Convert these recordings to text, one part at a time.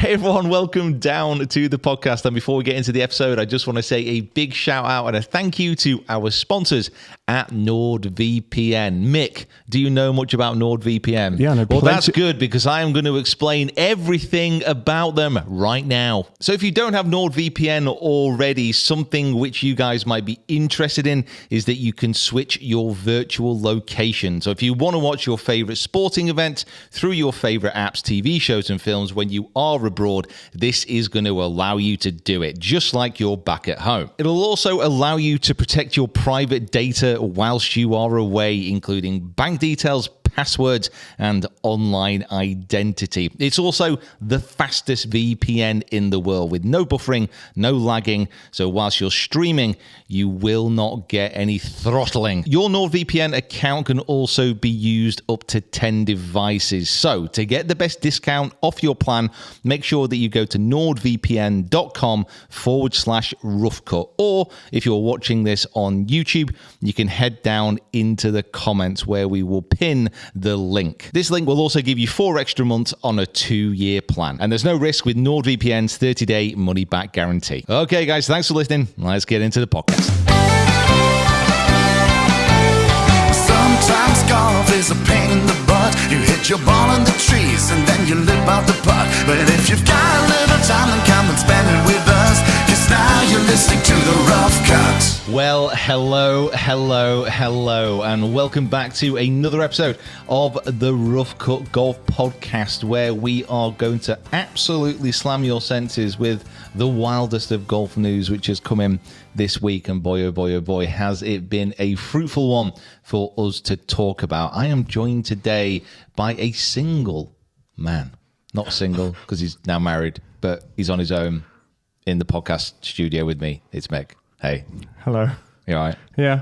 Hey everyone, welcome down to the podcast. And before we get into the episode, I just want to say a big shout out and a thank you to our sponsors at NordVPN. Mick, do you know much about NordVPN? Yeah, no, well, that's good because I am going to explain everything about them right now. So if you don't have NordVPN already, something which you guys might be interested in is that you can switch your virtual location. So if you want to watch your favorite sporting event through your favorite apps, TV shows and films when you are abroad, this is going to allow you to do it just like you're back at home. It'll also allow you to protect your private data whilst you are away, including bank details, passwords, and online identity. It's also the fastest VPN in the world with no buffering, no lagging. So whilst you're streaming, you will not get any throttling. Your NordVPN account can also be used up to 10 devices. So to get the best discount off your plan, make sure that you go to nordvpn.com/roughcut. Or if you're watching this on YouTube, you can head down into the comments where we will pin the link. This link will also give you 4 extra months on a 2-year plan. And there's no risk with NordVPN's 30-day money-back guarantee. Okay, guys, thanks for listening. Let's get into the podcast. Sometimes golf is a pain in the butt. You hit your ball in the trees and then you lip out the putt. But if you've got a little time, then come and spend it with us. Cause now you're listening to The Rough Cut. Well, hello, and welcome back to another episode of the Rough Cut Golf Podcast, where we are going to absolutely slam your senses with the wildest of golf news, which has come in this week. And boy, oh boy, oh boy, has it been a fruitful one for us to talk about. I am joined today by a single man. Not single, because he's now married, but he's on his own in the podcast studio with me. It's Mick. Hey. Hello. You all right? Yeah.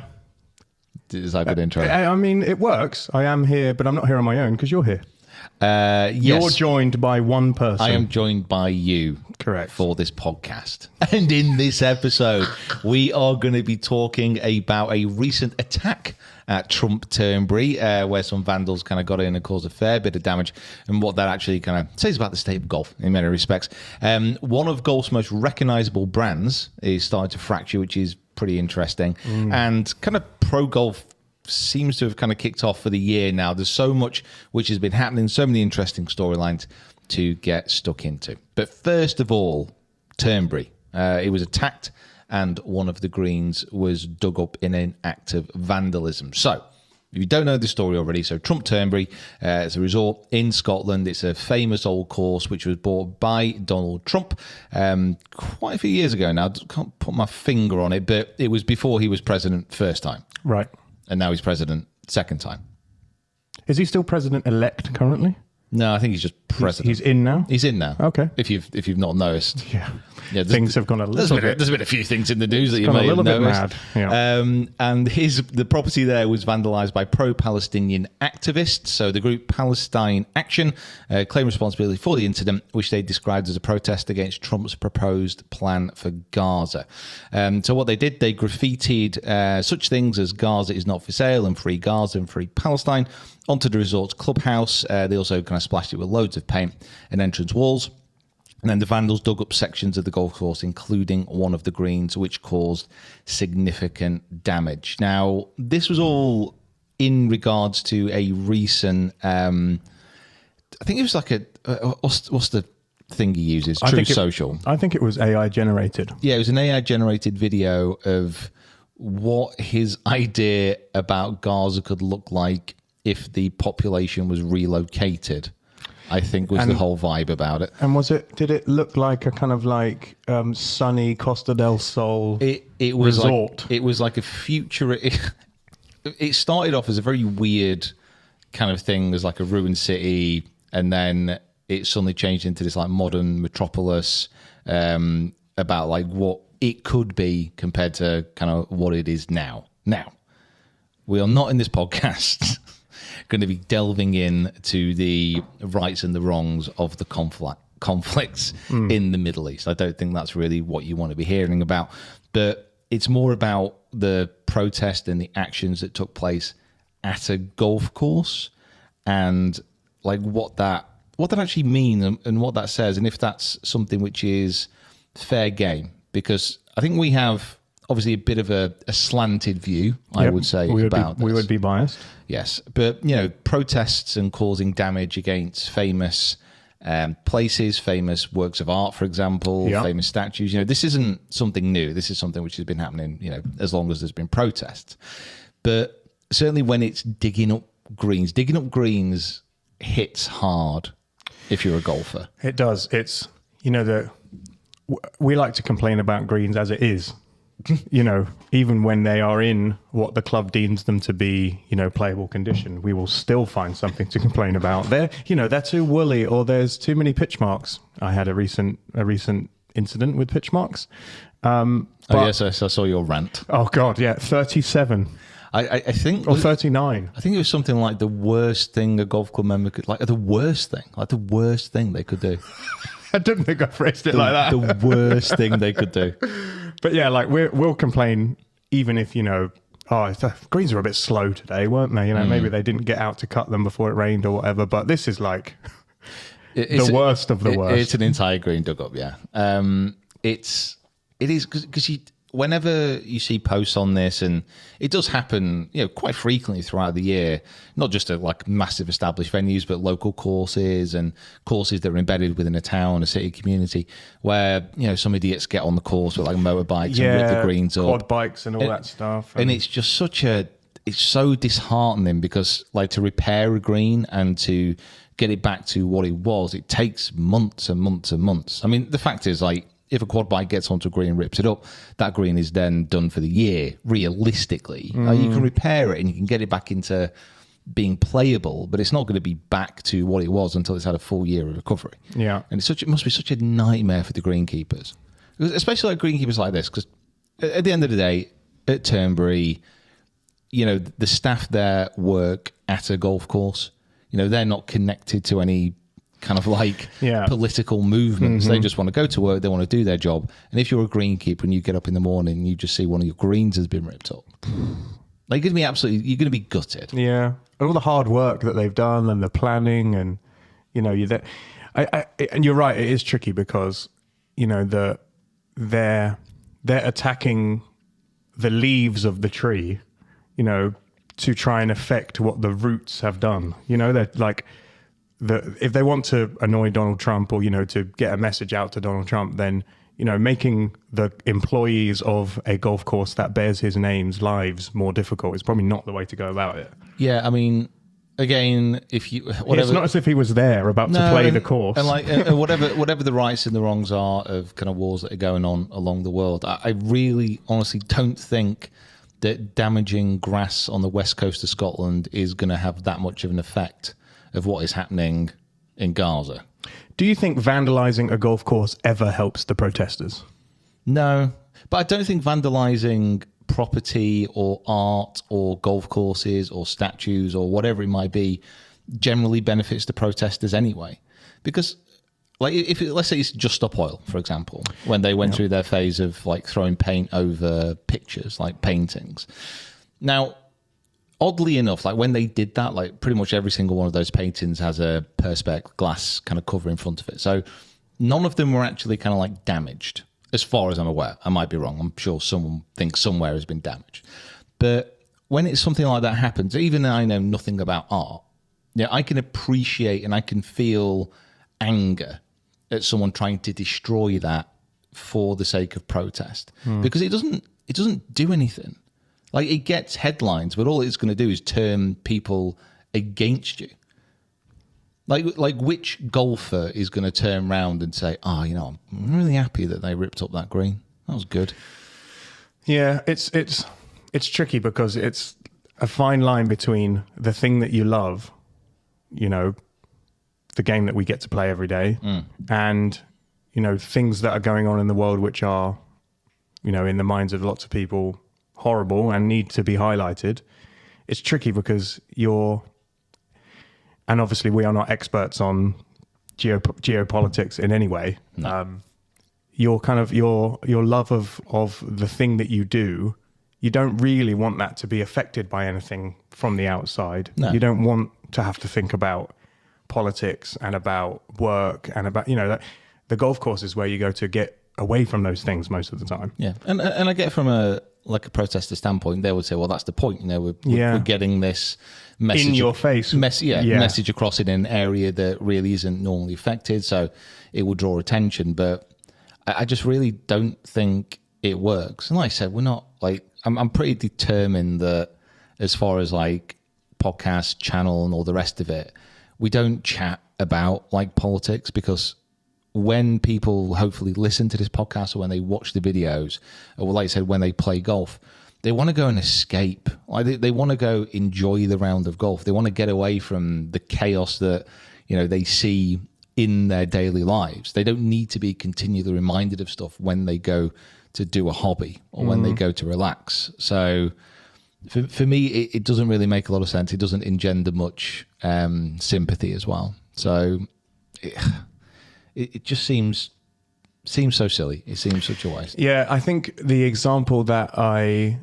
Is that a good intro? I mean, it works. I am here, but I'm not here on my own because you're here. Yes. You're joined by one person. I am joined by you. Correct. For this podcast. And in this episode, we are going to be talking about a recent attack at Trump Turnberry, where some vandals kind of got in and caused a fair bit of damage, and what that actually kind of says about the state of golf in many respects. One of golf's most recognizable brands is starting to fracture, which is pretty interesting. And kind of pro golf seems to have kind of kicked off for the year now. There's so much which has been happening, so many interesting storylines to get stuck into. But first of all, Turnberry. It was attacked and one of the greens was dug up in an act of vandalism. So, if you don't know the story already, so Trump Turnberry is a resort in Scotland. It's a famous old course which was bought by Donald Trump quite a few years ago now. I can't put my finger on it, but it was before he was president first time. Right. And now he's president second time. Is he still president-elect currently? No, I think he's just president. He's in now? He's in now. Okay. If you've not noticed. Yeah. Things have gone a little bit. There's been a few things in the news that you may have noticed. Yeah. And the property there was vandalised by pro-Palestinian activists. So the group Palestine Action claimed responsibility for the incident, which they described as a protest against Trump's proposed plan for Gaza. So what they did, they graffitied such things as Gaza is not for sale and free Gaza and free Palestine onto the resort's clubhouse. They also kind of splashed it with loads of paint and entrance walls. And then the vandals dug up sections of the golf course, including one of the greens, which caused significant damage. Now, this was all in regards to a recent, I think it was like what's the thing he uses? True Social. I think it was AI generated. Yeah, it was an AI generated video of what his idea about Gaza could look like if the population was relocated. I think was the whole vibe about it. And did it look like a kind of like sunny Costa del Sol it was resort? It was like a future. It started off as a very weird kind of thing. There's like a ruined city, and then it suddenly changed into this like modern metropolis about like what it could be compared to kind of what it is now. Now, we are not in this podcast going to be delving in to the rights and the wrongs of the conflicts in the Middle East. I don't think that's really what you want to be hearing about, but it's more about the protest and the actions that took place at a golf course and like what that what that actually means and what that says, and if that's something which is fair game. Because I think we have obviously a bit of a slanted view, I would say, about this. We would be biased. Yes, but protests and causing damage against famous places, famous works of art, for example, famous statues. This isn't something new. This is something which has been happening, as long as there's been protests. But certainly when it's digging up greens hits hard if you're a golfer. It does. It's, we like to complain about greens as it is. Even when they are in what the club deems them to be, playable condition, we will still find something to complain about. They're too woolly, or there's too many pitch marks. I had a recent incident with pitch marks. Yes, I saw your rant. Oh God, yeah, 37. I think, or 39. I think it was something like the worst thing a golf club member could, the worst thing they could do. I didn't think I phrased it like that. The worst thing they could do. But yeah, we'll complain even if, the greens were a bit slow today, weren't they? Maybe they didn't get out to cut them before it rained or whatever. But this is like the worst of the worst. It's an entire green dug up, yeah. It is because whenever you see posts on this, and it does happen, quite frequently throughout the year, not just at massive established venues, but local courses and courses that are embedded within a town, a city community, where some idiots get on the course with motorbikes and rip the greens up, quad bikes and all that stuff, and it's just it's so disheartening because to repair a green and to get it back to what it was, it takes months and months and months. I mean, the fact is if a quad bike gets onto a green and rips it up, that green is then done for the year, realistically. You can repair it and you can get it back into being playable, but it's not going to be back to what it was until it's had a full year of recovery. Yeah. And it must be such a nightmare for the greenkeepers, especially greenkeepers like this, because at the end of the day, at Turnberry, the staff there work at a golf course. They're not connected to any kind of political movements. They just want to go to work, they want to do their job. And if you're a greenkeeper and you get up in the morning and you just see one of your greens has been ripped up, you're going to be gutted. Yeah. And all the hard work that they've done and the planning and, you're there. And you're right, it is tricky because, they're attacking the leaves of the tree, to try and affect what the roots have done. They're if they want to annoy Donald Trump or, to get a message out to Donald Trump, then, making the employees of a golf course that bears his name's lives more difficult is probably not the way to go about it. Yeah, I mean, again, it's not as if he was there about to play the course. And whatever the rights and the wrongs are of kind of wars that are going on along the world, I really honestly don't think that damaging grass on the west coast of Scotland is going to have that much of an effect of what is happening in Gaza. Do you think vandalising a golf course ever helps the protesters? No, but I don't think vandalising property or art or golf courses or statues or whatever it might be generally benefits the protesters anyway. Because let's say it's Just Stop Oil, for example, when they went through their phase of throwing paint over pictures, paintings. Now, oddly enough, when they did that, pretty much every single one of those paintings has a perspex glass kind of cover in front of it. So none of them were actually kind of damaged, as far as I'm aware. I might be wrong. I'm sure someone thinks somewhere has been damaged. But when it's something like that happens, even though I know nothing about art, I can appreciate and I can feel anger at someone trying to destroy that for the sake of protest, because it doesn't do anything. It gets headlines, but all it's going to do is turn people against you. Which golfer is going to turn around and say, I'm really happy that they ripped up that green. That was good. Yeah, it's tricky because it's a fine line between the thing that you love, the game that we get to play every day, and, things that are going on in the world which are, in the minds of lots of people, horrible and need to be highlighted. It's tricky because and obviously we are not experts on geopolitics in any way. No. Your love of the thing that you do, you don't really want that to be affected by anything from the outside. No. You don't want to have to think about politics and about work and about, the golf course is where you go to get away from those things most of the time. Yeah, and I get from a protester standpoint, they would say, well, that's the point. We're getting this message in your face message across in an area that really isn't normally affected, so it will draw attention. But I just really don't think it works. And like I said, we're not I'm pretty determined that as far as podcast channel and all the rest of it, we don't chat about politics, because when people hopefully listen to this podcast or when they watch the videos, or like I said, when they play golf, they want to go and escape. They want to go enjoy the round of golf. They want to get away from the chaos that they see in their daily lives. They don't need to be continually reminded of stuff when they go to do a hobby or when they go to relax. So for me, it doesn't really make a lot of sense. It doesn't engender much sympathy as well. So it just seems so silly. It seems such a waste. Yeah, I think the example that I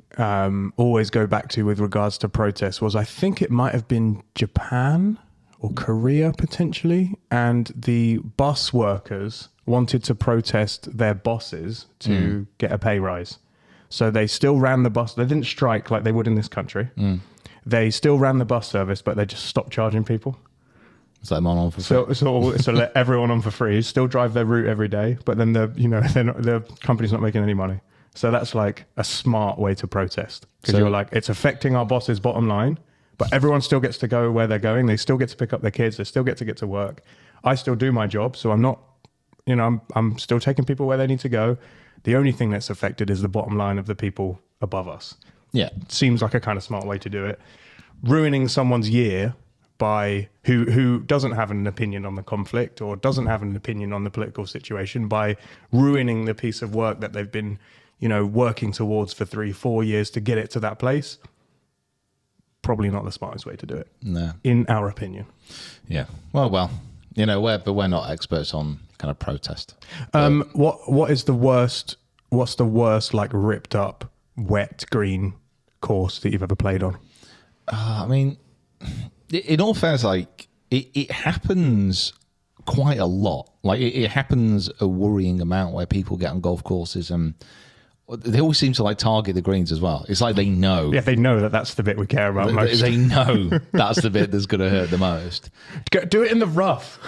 always go back to with regards to protests was, I think it might have been Japan or Korea potentially, and the bus workers wanted to protest their bosses to get a pay rise. So they still ran the bus. They didn't strike like they would in this country. They still ran the bus service, but they just stopped charging people. It's like on for free. So let everyone on for free, still drive their route every day, but then the company's not making any money. So that's like a smart way to protest, because you're like, it's affecting our boss's bottom line, but everyone still gets to go where they're going. They still get to pick up their kids. They still get to work. I still do my job, so I'm not, I'm still taking people where they need to go. The only thing that's affected is the bottom line of the people above us. Yeah, seems like a kind of smart way to do it. Ruining someone's year by who doesn't have an opinion on the conflict or doesn't have an opinion on the political situation, by ruining the piece of work that they've been, working towards for 3-4 years to get it to that place. Probably not the smartest way to do it. No, in our opinion. Yeah. Well, we're not experts on kind of protest. What is the worst? What's the worst ripped up wet green course that you've ever played on? I mean, in all fairness, it happens quite a lot. It happens a worrying amount where people get on golf courses and they always seem to target the greens as well. It's like they know. Yeah, they know that that's the bit we care about most. They know that's the bit that's going to hurt the most. Do it in the rough.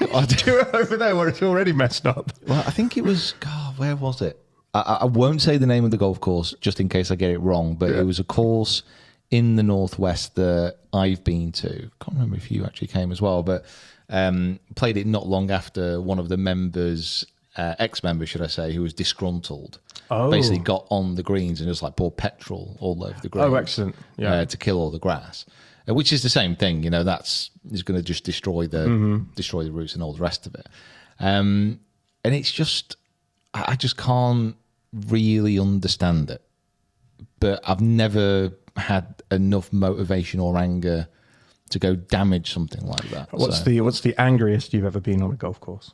Do it over there where it's already messed up. Well, I think it was, where was it? I won't say the name of the golf course just in case I get it wrong, but it was a course in the Northwest that I've been to. Can't remember if you actually came as well, but played it not long after one of the members, ex-members, should I say, who was disgruntled. Basically got on the greens and just poured petrol all over the greens. Oh, excellent. Yeah. To kill all the grass, which is the same thing. That's is going to just destroy the roots and all the rest of it. And it's just, I just can't really understand it. But I've never had enough motivation or anger to go damage something like that. What's the angriest you've ever been on a golf course?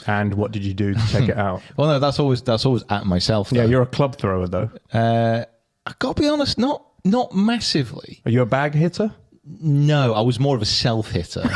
And what did you do to take it out? Well, no, that's always at myself, though. Yeah, you're a club thrower, though. I got to be honest, not massively. Are you a bag hitter? No, I was more of a self-hitter.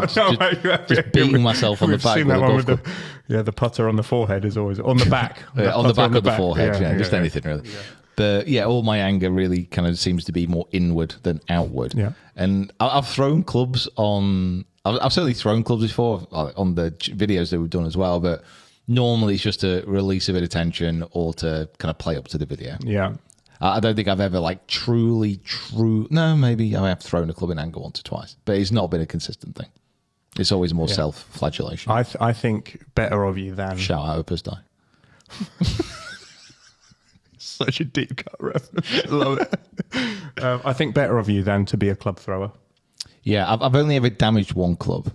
Just beating myself on the back with a golf club. The putter on the forehead is always on the back. On the back of the forehead, just anything really. Yeah. But all my anger really kind of seems to be more inward than outward. Yeah. And I've thrown clubs on... I've certainly thrown clubs before on the videos that we've done as well, but normally it's just to release a bit of tension or to kind of play up to the video. Yeah. I don't think I've ever no, maybe I have thrown a club in anger once or twice, but it's not been a consistent thing. It's always more self-flagellation. I think better of you than... Shout out Opus Die. Such a deep cut reference. I love it. I think better of you than to be a club thrower. Yeah, I've only ever damaged one club.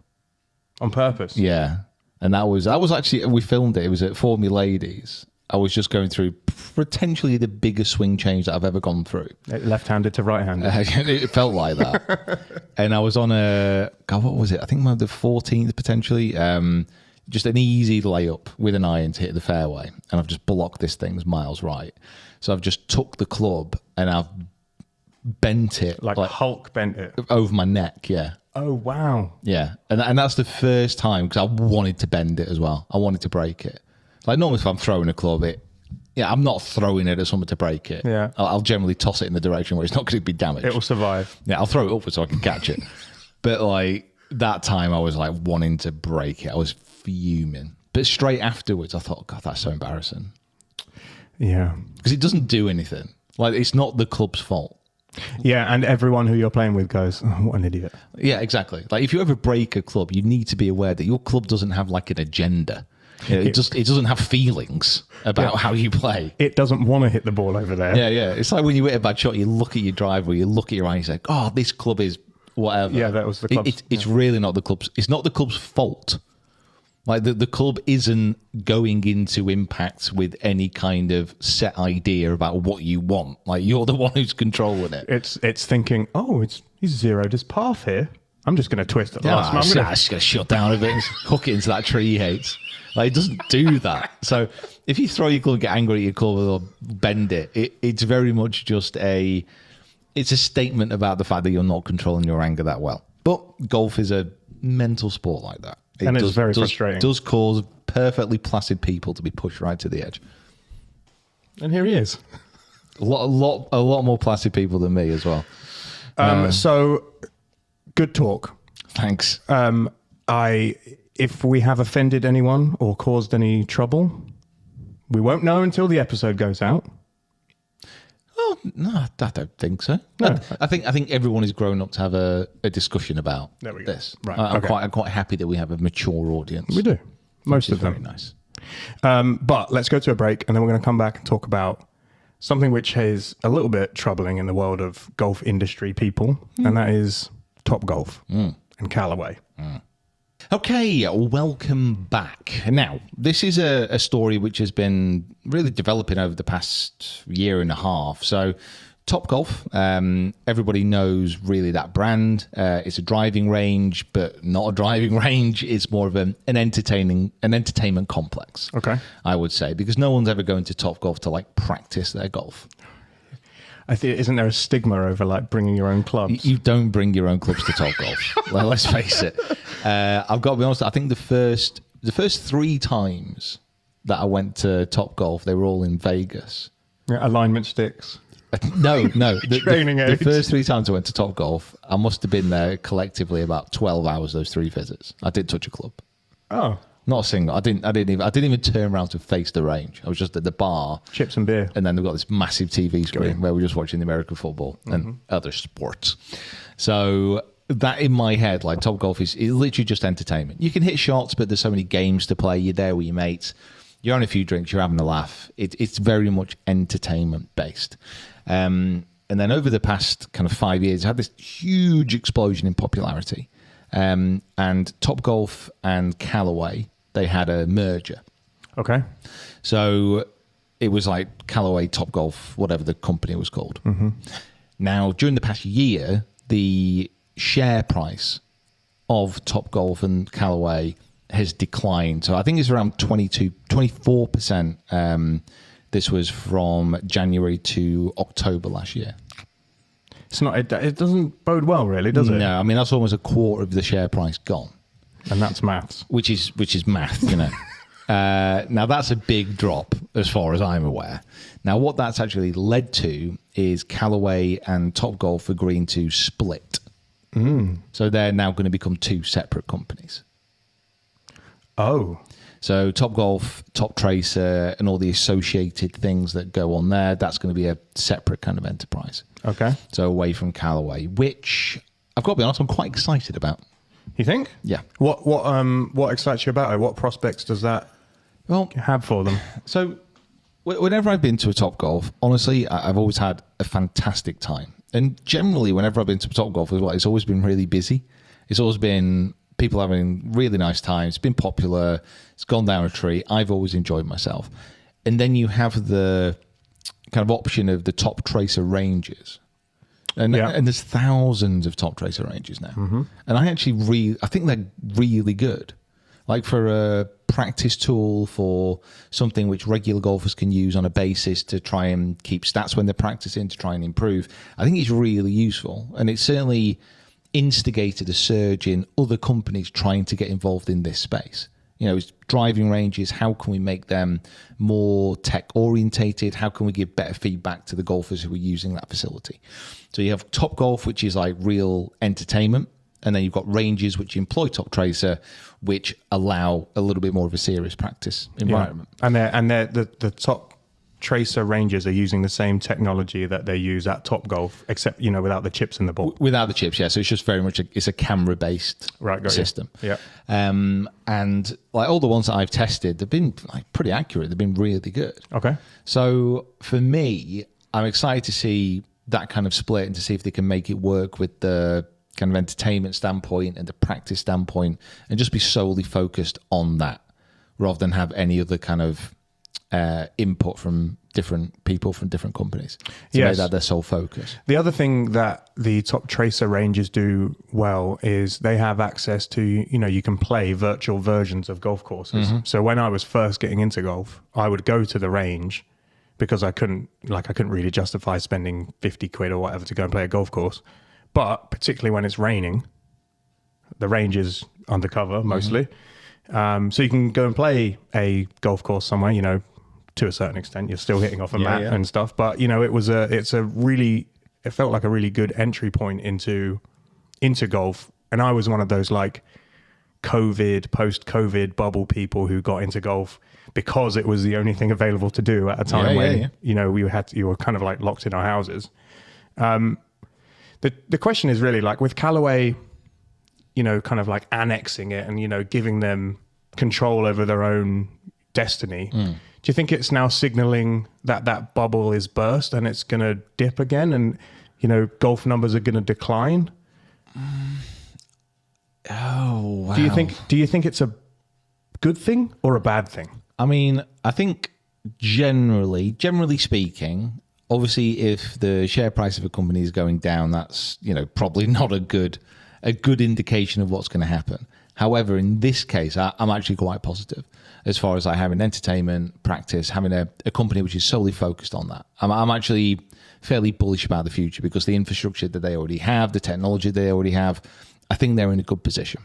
On purpose? Yeah. And that was actually, we filmed it. It was at For Me Ladies. I was just going through potentially the biggest swing change that I've ever gone through. Left-handed to right-handed. It felt like that. And I was on what was it? I think the 14th potentially. Just an easy layup with an iron to hit the fairway. And I've just blocked this thing's miles right. So I've just took the club and I've bent it Like Hulk bent it. over my neck. Yeah. Oh, wow. Yeah. And that's the first time because I wanted to bend it as well. I wanted to break it. Like normally if I'm throwing a club, I'm not throwing it at someone to break it. Yeah. I'll generally toss it in the direction where it's not going to be damaged. It will survive. Yeah, I'll throw it upwards so I can catch it. But like that time I was like wanting to break it. I was fuming. But straight afterwards I thought, God, that's so embarrassing. Yeah. Because it doesn't do anything. Like it's not the club's fault. Yeah, and everyone who you're playing with goes, oh, what an idiot. Yeah, exactly. Like if you ever break a club, you need to be aware that your club doesn't have like an agenda. You know, it doesn't have feelings about how you play. It doesn't want to hit the ball over there. Yeah. It's like when you hit a bad shot, you look at your driver, you look at your eye, you say, "Oh, this club is whatever." Yeah, that was the club's. It's really not the club's. It's not the club's fault. Like the club isn't going into impact with any kind of set idea about what you want. Like you're the one who's controlling it. It's thinking, he's zeroed his path here. I'm just going to twist it last. I'm just going to shut down a bit and hook it into that tree he hates. Like it doesn't do that. So if you throw your club and get angry at your club or bend it's very much just it's a statement about the fact that you're not controlling your anger that well. But golf is a mental sport like that. It's very frustrating. It does cause perfectly placid people to be pushed right to the edge. And here he is. A lot more placid people than me as well. So good talk. Thanks. If we have offended anyone or caused any trouble, we won't know until the episode goes out. Oh no, I don't think so. No. I think everyone is grown up to have a discussion about this. Right. I'm quite happy that we have a mature audience. We do. Most of them. Very nice. But let's go to a break and then we're going to come back and talk about something which is a little bit troubling in the world of golf industry people, and that is Topgolf and Callaway. Okay, welcome back. Now, this is a story which has been really developing over the past year and a half. So, Topgolf, everybody knows really that brand. It's a driving range, but not a driving range. It's more of an entertainment complex. Okay, I would say, because no one's ever going to Topgolf to like practice their golf. I think isn't there a stigma over like bringing your own clubs? You don't bring your own clubs to Topgolf. Well, let's face it. I've got to be honest. I think the first 3 times that I went to Topgolf, they were all in Vegas. Yeah, alignment sticks. No. Training the aids. first 3 times I went to Topgolf, I must have been there collectively about 12 hours. Those 3 visits, I didn't touch a club. Oh, not a single. I didn't even turn around to face the range. I was just at the bar, chips and beer, and then they've got this massive TV screen where we're just watching the American football and other sports. So that in my head, like Topgolf is literally just entertainment. You can hit shots, but there's so many games to play. You're there with your mates. You're on a few drinks. You're having a laugh. It's very much entertainment based. And then over the past kind of 5 years, it had this huge explosion in popularity. And Topgolf and Callaway, they had a merger. Okay. So it was like Callaway, Topgolf, whatever the company was called. Now, during the past year, the share price of Topgolf and Callaway has declined. So I think it's around 24%. This was from January to October last year. It's not. It doesn't bode well, really, does it? No, I mean that's almost a quarter of the share price gone. And that's maths. Which is math, you know. Now, that's a big drop as far as I'm aware. Now, what that's actually led to is Callaway and Topgolf agreeing to split. So they're now going to become 2 separate companies. Oh. So Topgolf, Top Tracer, and all the associated things that go on there, that's going to be a separate kind of enterprise. Okay. So away from Callaway, which I've got to be honest, I'm quite excited about. You think? Yeah. What excites you about it? What prospects does that have for them? So whenever I've been to a Topgolf, honestly, I've always had a fantastic time. And generally, whenever I've been to a Topgolf as well, it's always been really busy. It's always been people having really nice times. It's been popular. It's gone down a tree. I've always enjoyed myself. And then you have the kind of option of the Top Tracer ranges. And there's thousands of Top Tracer ranges now. And I think they're really good. Like for a practice tool, for something which regular golfers can use on a basis to try and keep stats when they're practicing, to try and improve, I think it's really useful. And it's certainly instigated a surge in other companies trying to get involved in this space. You know, it's driving ranges. How can we make them more tech orientated? How can we give better feedback to the golfers who are using that facility? So you have Topgolf, which is like real entertainment. And then you've got ranges which employ TopTracer, which allow a little bit more of a serious practice environment. Yeah. And the TopTracer ranges are using the same technology that they use at Topgolf, except, you know, without the chips in the ball. Without the chips, yeah. So it's just very much it's a camera-based system. Yeah. And like all the ones that I've tested, they've been like pretty accurate. They've been really good. Okay. So for me, I'm excited to see that kind of split and to see if they can make it work with the kind of entertainment standpoint and the practice standpoint, and just be solely focused on that rather than have any other kind of input from different people from different companies to make that their sole focus. The other thing that the TopTracer ranges do well is they have access to, you know, you can play virtual versions of golf courses. Mm-hmm. So when I was first getting into golf, I would go to the range because I couldn't really justify spending 50 quid or whatever to go and play a golf course. But particularly when it's raining, the range is undercover mostly. Mm-hmm. So you can go and play a golf course somewhere, you know, to a certain extent. You're still hitting off a mat and stuff. But, you know, it felt like a really good entry point into golf. And I was one of those like post-COVID bubble people who got into golf because it was the only thing available to do at a time when, you know, you were kind of like locked in our houses. The question is really like with Callaway, you know, kind of like annexing it and, you know, giving them control over their own destiny. Do you think it's now signaling that that bubble is burst and it's going to dip again and, you know, golf numbers are going to decline? Oh, wow. Do you think it's a good thing or a bad thing? I mean, I think generally speaking, obviously, if the share price of a company is going down, that's, you know, probably not a good indication of what's going to happen. However, in this case, I'm actually quite positive as far as like having entertainment practice, having a company which is solely focused on that. I'm actually fairly bullish about the future because the infrastructure that they already have, the technology they already have, I think they're in a good position.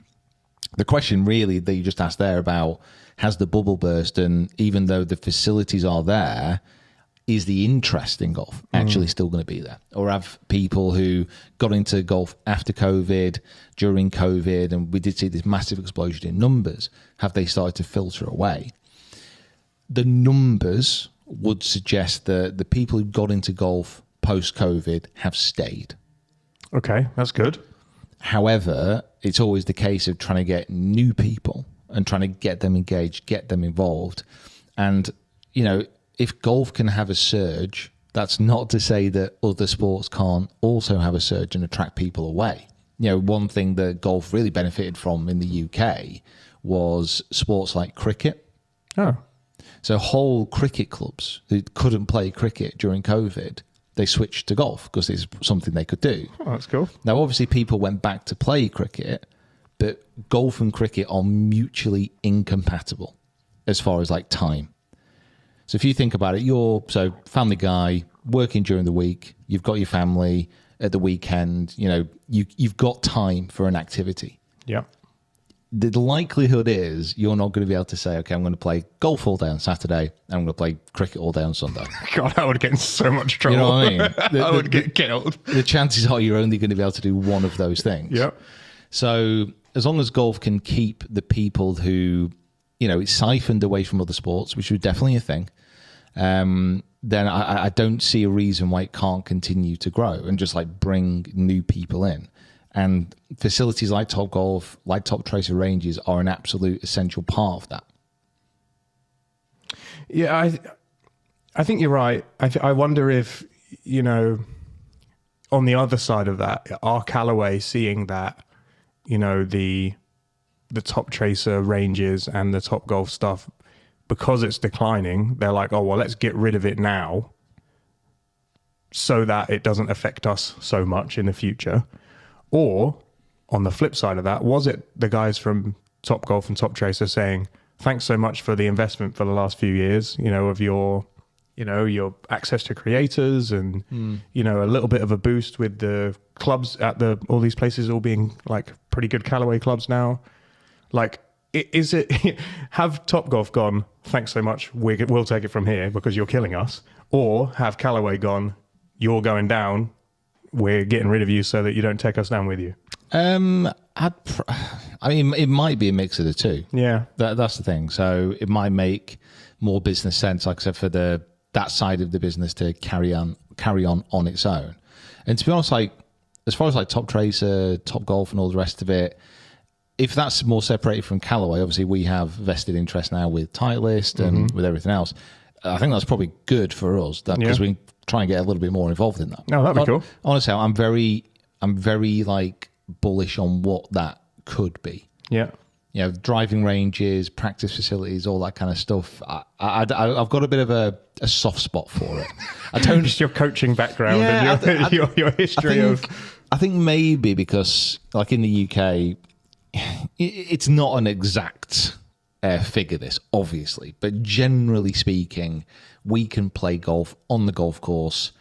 The question really that you just asked there about has the bubble burst, and even though the facilities are there, is the interest in golf actually still going to be there? Or have people who got into golf after COVID, during COVID, and we did see this massive explosion in numbers, have they started to filter away? The numbers would suggest that the people who got into golf post-COVID have stayed. Okay, that's good. However, it's always the case of trying to get new people and trying to get them engaged, get them involved. And, you know, if golf can have a surge, that's not to say that other sports can't also have a surge and attract people away. You know, one thing that golf really benefited from in the UK was sports like cricket. Oh. So whole cricket clubs who couldn't play cricket during COVID, they switched to golf because it's something they could do. Oh, that's cool. Now, obviously, people went back to play cricket, but golf and cricket are mutually incompatible as far as like time. So if you think about it, you're family guy, working during the week, you've got your family at the weekend, you know, you've got time for an activity. Yeah. The likelihood is you're not going to be able to say, okay, I'm going to play golf all day on Saturday, and I'm going to play cricket all day on Sunday. God, I would get in so much trouble. You know what I mean? I would get killed. The chances are you're only going to be able to do one of those things. Yeah. So as long as golf can keep the people who, you know, it's siphoned away from other sports, which is definitely a thing, then I don't see a reason why it can't continue to grow and just like bring new people in. And facilities like Topgolf, like TopTracer ranges are an absolute essential part of that. Yeah, I think you're right. I wonder if, you know, on the other side of that, are Callaway seeing that, you know, the TopTracer ranges and the Topgolf stuff, because it's declining, they're like, oh, well, let's get rid of it now so that it doesn't affect us so much in the future. Or on the flip side of that, was it the guys from Topgolf and TopTracer saying, thanks so much for the investment for the last few years, of your access to creators and, a little bit of a boost with the clubs at all these places all being like pretty good Callaway clubs now. Like, is it, have Topgolf gone, thanks so much, we'll take it from here because you're killing us, or have Callaway gone, you're going down, we're getting rid of you so that you don't take us down with you? I mean, it might be a mix of the two. Yeah. That's the thing. So it might make more business sense, like I said, for that side of the business to carry on its own. And to be honest, like as far as like Top Tracer, Topgolf, and all the rest of it, if that's more separated from Callaway, obviously we have vested interest now with Titleist and with everything else. I think that's probably good for us because we can try and get a little bit more involved in that. No, that'd be cool. Honestly, I'm very like bullish on what that could be. Yeah. Driving ranges, practice facilities, all that kind of stuff. I've got a bit of a soft spot for it. I don't just your coaching background and your history I think maybe because like in the UK, it's not an exact figure, this obviously, but generally speaking, we can play golf on the golf course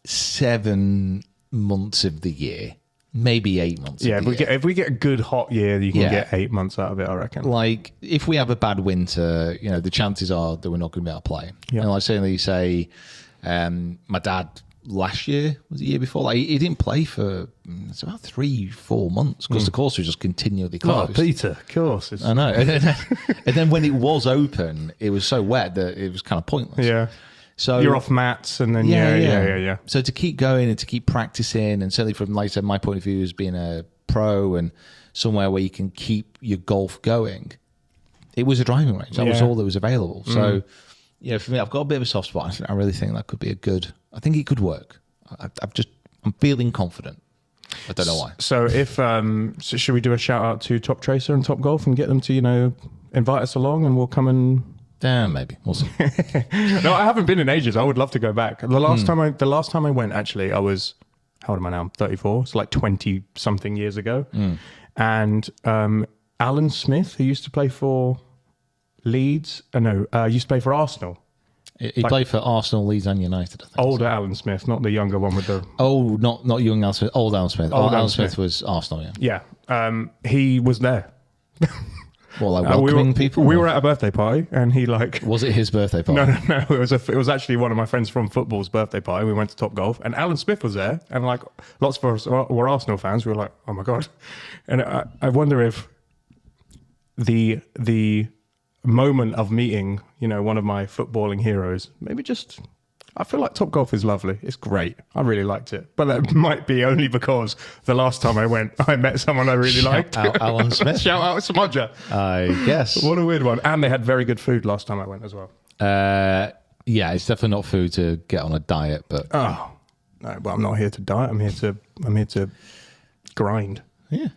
7 months of the year, maybe 8 months. Yeah, if we get a good hot year, you can get 8 months out of it, I reckon. Like if we have a bad winter, the chances are that we're not going to be able to play. Yeah. And like certainly say, my dad last year, was the year before, like he didn't play for it's about 3-4 months because the course was just continually closed. Oh, Peter, of course. I know. And then when it was open, it was so wet that it was kind of pointless. Yeah. So you're off mats and then yeah. So to keep going and to keep practicing, and certainly from, like I said, my point of view as being a pro and somewhere where you can keep your golf going, it was a driving range. That was all that was available. So for me, I've got a bit of a soft spot. I really think that could be I think it could work. I'm feeling confident. I don't know why. So if should we do a shout out to Top Tracer and Topgolf and get them to invite us along, and we'll come and maybe we'll see. No, I haven't been in ages. I would love to go back. The last time I went, actually, I was, how old am I now? I'm 34. It's like 20 something years ago. And Alan Smith, who used to play for Leeds, used to play for Arsenal. He played for Arsenal, Leeds, and United, I think. Older Alan Smith, not the younger one with the... Oh, not young Alan Smith. Old Alan Smith. Alan Smith was Arsenal, yeah. Yeah. He was there. Well, like welcoming people? We were at a birthday party, and he like... Was it his birthday party? No. It was actually one of my friends from football's birthday party. We went to Topgolf, and Alan Smith was there, and like lots of us were Arsenal fans. We were like, oh my God. And I wonder if the moment of meeting, one of my footballing heroes, maybe just... I feel like Topgolf is lovely. It's great. I really liked it. But that might be only because the last time I went, I met someone I really liked. Shout out Alan Smith. Shout out Smodger. I guess. What a weird one. And they had very good food last time I went as well. Yeah, it's definitely not food to get on a diet, but... Oh, no, but I'm not here to diet. I'm here to grind. Yeah.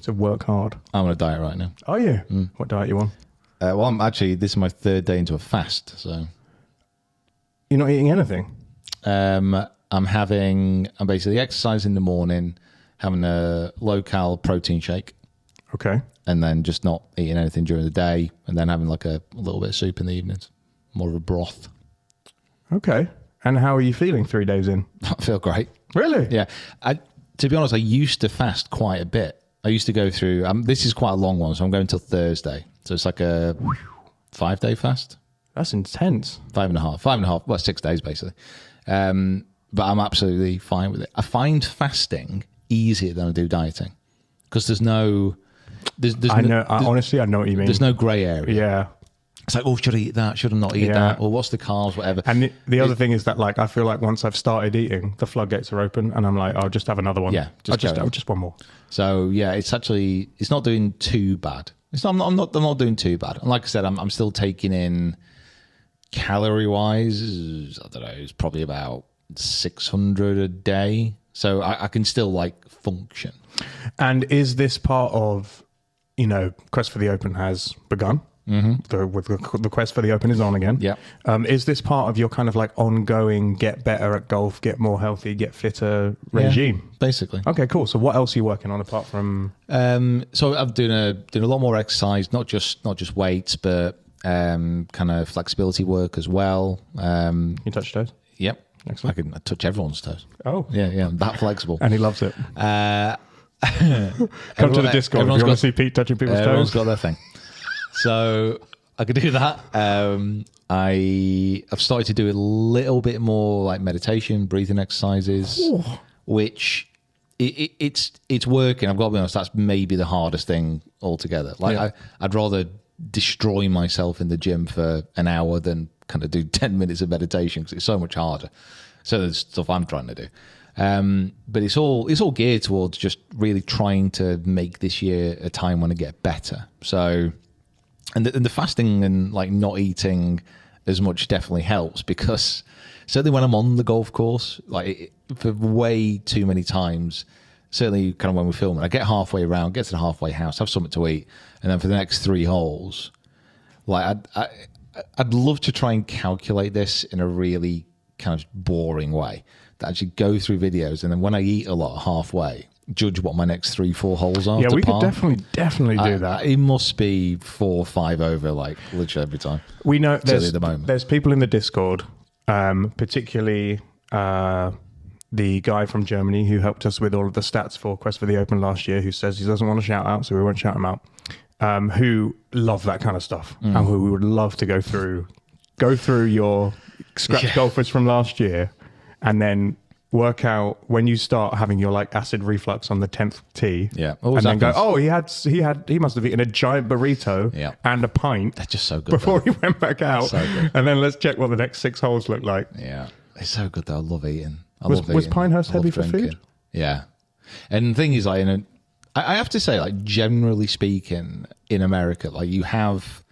To work hard. I'm on a diet right now. Are you? What diet you on? Well, this is my third day into a fast, so... You're not eating anything? I'm basically exercising in the morning, having a low-cal protein shake. Okay. And then just not eating anything during the day, and then having like a little bit of soup in the evenings. More of a broth. Okay. And how are you feeling 3 days in? I feel great. Really? Yeah. To be honest, I used to fast quite a bit. I used to go through, this is quite a long one, so I'm going till Thursday. So it's like a 5-day fast. That's intense. 5.5. Well, 6 days basically. But I'm absolutely fine with it. I find fasting easier than I do dieting because there's no. Honestly, I know what you mean. There's no grey area. Yeah. It's like, should I eat that? Should I not eat that? Or what's the carbs? Whatever. And the other thing is that, like, I feel like once I've started eating, the floodgates are open, and I'm like, I'll just have another one. Yeah, just one more. So yeah, it's not doing too bad. I'm not doing too bad. And like I said, I'm still taking in. Calorie wise, I don't know, it's probably about 600 a day. So I can still like function. And is this part of, Quest for the Open has begun? With the quest for the Open is on again. Yeah. Is this part of your kind of like ongoing get better at golf, get more healthy, get fitter regime? Yeah, basically. Okay, cool. So what else are you working on apart from? So I'm doing a lot more exercise, not just weights, but kind of flexibility work as well. You touch toes? Yep. Excellent. I can touch everyone's toes. Oh. Yeah, I'm that flexible. And he loves it. Uh, Come to the Discord if you want to see Pete touching people's everyone's toes. got their thing. So I could do that. I've started to do a little bit more like meditation, breathing exercises, which it's working. I've got to be honest, that's maybe the hardest thing altogether. Like I'd rather destroy myself in the gym for an hour than kind of do 10 minutes of meditation because it's so much harder. So there's stuff I'm trying to do. But it's all geared towards just really trying to make this year a time when I get better. So, and the fasting and like not eating as much definitely helps because certainly when I'm on the golf course, like for way too many times, certainly kind of when we're filming, I get halfway around, get to the halfway house, have something to eat, and then for the next 3 holes, like I'd love to try and calculate this in a really kind of boring way. To actually go through videos, and then when I eat a lot halfway, judge what my next 3-4 holes are. Yeah, to we par. could definitely do that. It must be 4 or 5 over, like literally every time. We know the there's people in the Discord, particularly the guy from Germany who helped us with all of the stats for Quest for the Open last year, who says he doesn't want to shout out, so we won't shout him out. Who love that kind of stuff, and who we would love to go through your scratch golfers from last year, and then work out when you start having your like acid reflux on the 10th tee. Yeah, and then go, oh, he must have eaten a giant burrito and a pint. That's just so good before he went back out. So good. And then let's check what the next 6 holes look like. Yeah, it's so good though. I love eating. Was Pinehurst heavy for food? Yeah, and the thing is, like, I have to say, like, generally speaking, in America, like you have.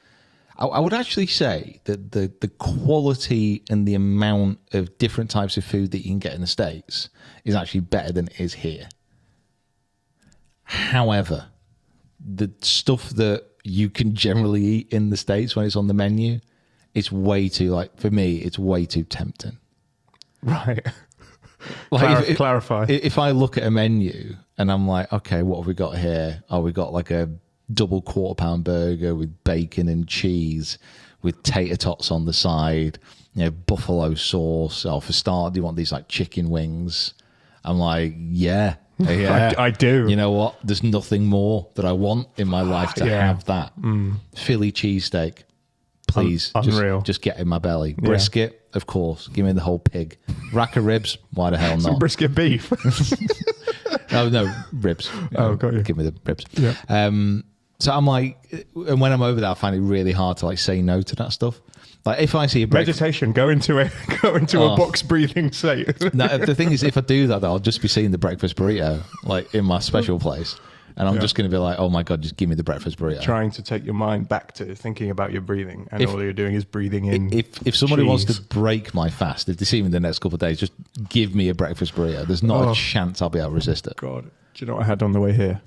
I would actually say that the quality and the amount of different types of food that you can get in the States is actually better than it is here. However, the stuff that you can generally eat in the States when it's on the menu, it's way too, like, for me, it's way too tempting. Right. Like clarify. If I look at a menu and I'm like, okay, what have we got here? Oh, we got like a double quarter-pound burger with bacon and cheese with tater tots on the side, buffalo sauce. Oh, for start, do you want these like chicken wings? I'm like, yeah. I do. You know what? There's nothing more that I want in my life to have that. Philly cheesesteak, please. Unreal. Just get in my belly. Brisket, of course. Give me the whole pig. Rack of ribs, why the hell not? Some brisket beef. No, ribs. Oh, got you. Give me the ribs. Yeah. So I'm like, and when I'm over there, I find it really hard to like say no to that stuff. Like if I see a meditation, go into a box breathing state. No, the thing is, if I do that, I'll just be seeing the breakfast burrito like in my special place, and I'm just going to be like, oh my god, just give me the breakfast burrito. Trying to take your mind back to thinking about your breathing, and all you're doing is breathing in. If somebody wants to break my fast, if they see me in the next couple of days, just give me a breakfast burrito. There's not a chance I'll be able to resist it. God, do you know what I had on the way here?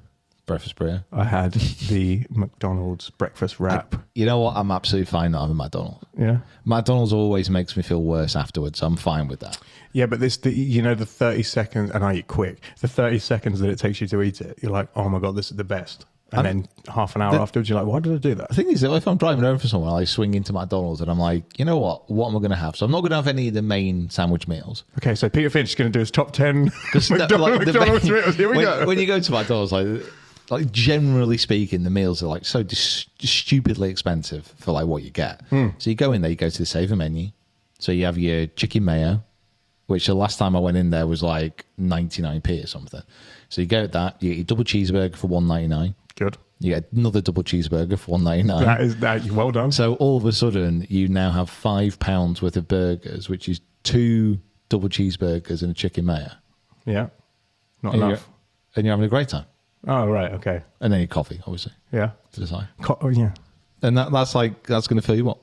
Breakfast burrito. I had the McDonald's breakfast wrap. You know what? I'm absolutely fine not having McDonald's. Yeah. McDonald's always makes me feel worse afterwards, so I'm fine with that. Yeah, but the 30 seconds, and I eat quick, the 30 seconds that it takes you to eat it, you're like, oh my God, this is the best. And then half an hour afterwards, you're like, why did I do that? The thing is, if I'm driving over for somewhere, I swing into McDonald's and I'm like, you know what am I going to have? So I'm not going to have any of the main sandwich meals. Okay, so Peter Finch is going to do his top 10 McDonald's meals. Here we go. When you go to McDonald's, like generally speaking, the meals are like so stupidly expensive for like what you get. So you go in there, you go to the saver menu. So you have your chicken mayo, which the last time I went in there was like 99p or something. So you get that, you get your double cheeseburger for $1.99. Good. You get another double cheeseburger for $1.99. That well done. So all of a sudden, you now have £5 worth of burgers, which is 2 double cheeseburgers and a chicken mayo. Yeah. Not enough. And you're having a great time. Oh, right. Okay. And then your coffee, obviously. Yeah. To the side. Yeah. And that's going to fill you up.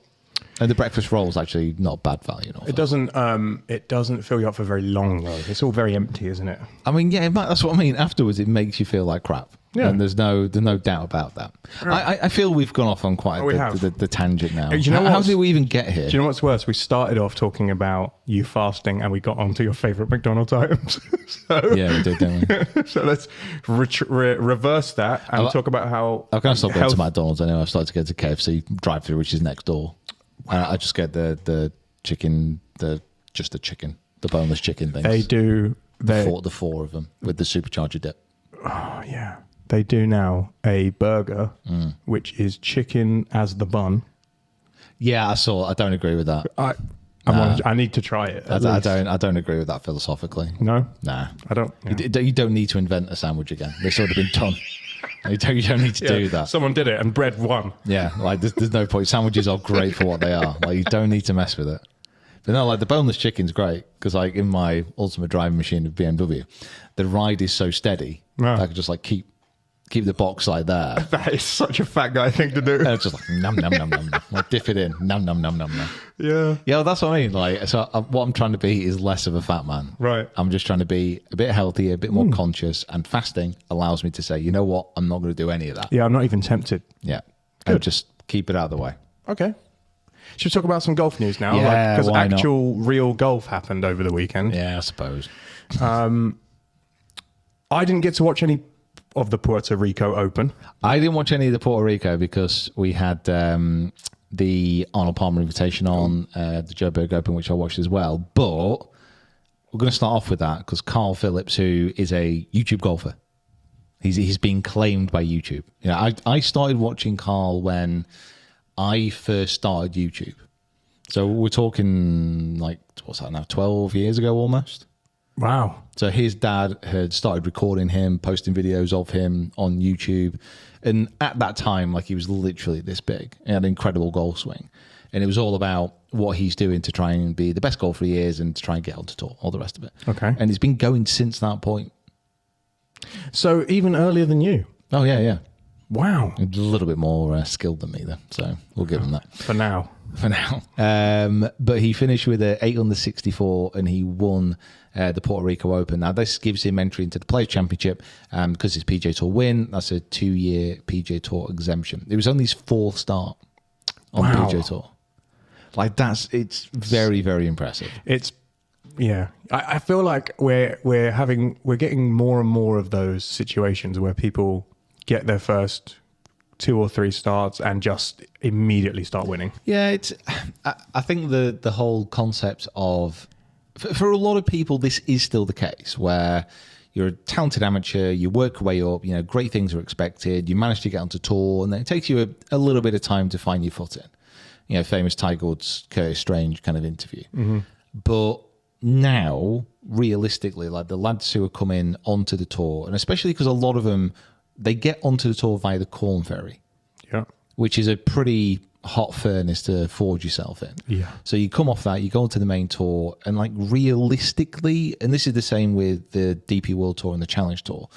And the breakfast roll is actually not bad value. It doesn't fill you up for very long, though. It's all very empty, isn't it? I mean, yeah, that's what I mean. Afterwards, it makes you feel like crap. Yeah. And there's no doubt about that. I feel we've gone off on quite the tangent now. You know how did we even get here? Do you know what's worse? We started off talking about you fasting, and we got onto your favorite McDonald's items. Yeah, we did, didn't we? So let's reverse that and talk about how I've kind of stopped going to McDonald's anyway. I've started to go to KFC drive-through, which is next door. I just get the chicken, just the chicken, the boneless chicken things. They do. The four of them with the supercharger dip. Oh, yeah. They do now a burger, which is chicken as the bun. Yeah, I saw. I don't agree with that. I need to try it. I don't agree with that philosophically. No? Nah. I don't. Yeah. You don't need to invent a sandwich again. They've sort of been done. You don't need to do that. Someone did it and bread won. Yeah, like there's no point. Sandwiches are great for what they are. Like you don't need to mess with it. But no, like the boneless chicken's great because like in my ultimate driving machine of BMW, the ride is so steady that I can just like keep the box like that. That is such a fat guy thing to do. And it's just like num num num num num. Like dip it in, num num num num num. Yeah. Yeah, that's what I mean. Like, so what I'm trying to be is less of a fat man. Right. I'm just trying to be a bit healthier, a bit more conscious, and fasting allows me to say, you know what, I'm not going to do any of that. Yeah, I'm not even tempted. Yeah, I'll just keep it out of the way. Okay. Should we talk about some golf news now? Yeah, because why not? actual real golf happened over the weekend. Yeah, I suppose. I didn't get to watch any of the Puerto Rico Open. I didn't watch any of the Puerto Rico because we had the Arnold Palmer invitation on the Joe Berg Open, which I watched as well. But we're going to start off with that because Carl Phillips, who is a YouTube golfer, he's been claimed by YouTube. You know, I started watching Carl when I first started YouTube. So we're talking like, what's that now, 12 years ago almost? Wow. So his dad had started recording him, posting videos of him on YouTube. And at that time, like he was literally this big. He had an incredible golf swing. And it was all about what he's doing to try and be the best golfer he is and to try and get onto tour, all the rest of it. Okay. And he's been going since that point. So even earlier than you? Oh, yeah, yeah. Wow. A little bit more skilled than me, though. So we'll give him that. For now. For now. But he finished with an 8 under 64 and he won the Puerto Rico Open. Now, this gives him entry into the Players' Championship because his PGA Tour win. That's a 2-year PGA Tour exemption. It was only his 4th start on PGA Tour. Like, it's very, very impressive. Yeah. I feel like we're getting more and more of those situations where people get their first 2 or 3 starts and just immediately start winning. Yeah, I think the whole concept of, for a lot of people, this is still the case where you're a talented amateur, you work your way up, you know, great things are expected, you manage to get onto tour, and then it takes you a little bit of time to find your foot in. You know, famous Tiger Woods, Curtis Strange kind of interview. Mm-hmm. But now, realistically, like the lads who are coming onto the tour, and especially because a lot of them, they get onto the tour via the Corn Ferry, which is a pretty hot furnace to forge yourself in. Yeah. So you come off that, you go onto the main tour, and like realistically, and this is the same with the DP World Tour and the Challenge Tour,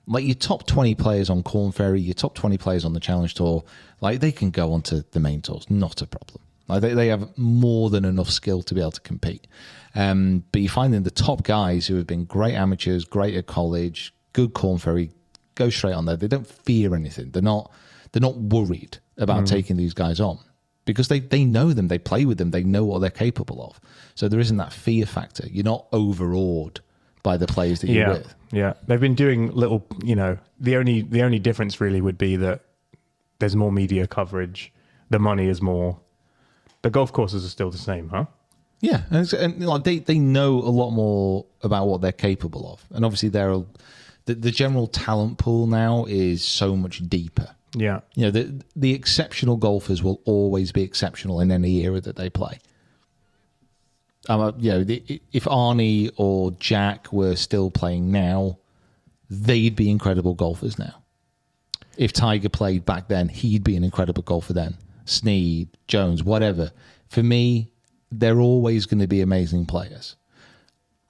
like your top 20 players on Corn Ferry, your top 20 players on the Challenge Tour, like they can go onto the main tours, not a problem. Like they have more than enough skill to be able to compete. But you find in the top guys who have been great amateurs, great at college, good Corn Ferry, go straight on there. They don't fear anything. They're not worried about taking these guys on because they know them, they play with them, they know what they're capable of. So there isn't that fear factor. You're not overawed by the players that you're with. Yeah, they've been doing little. You know, the only difference really would be that there's more media coverage. The money is more. The golf courses are still the same, huh? Yeah, and like they know a lot more about what they're capable of, and obviously the general talent pool now is so much deeper. Yeah, you know, the exceptional golfers will always be exceptional in any era that they play. You know, if Arnie or Jack were still playing now, they'd be incredible golfers now. If Tiger played back then, he'd be an incredible golfer then. Snead, Jones, whatever. For me, they're always going to be amazing players.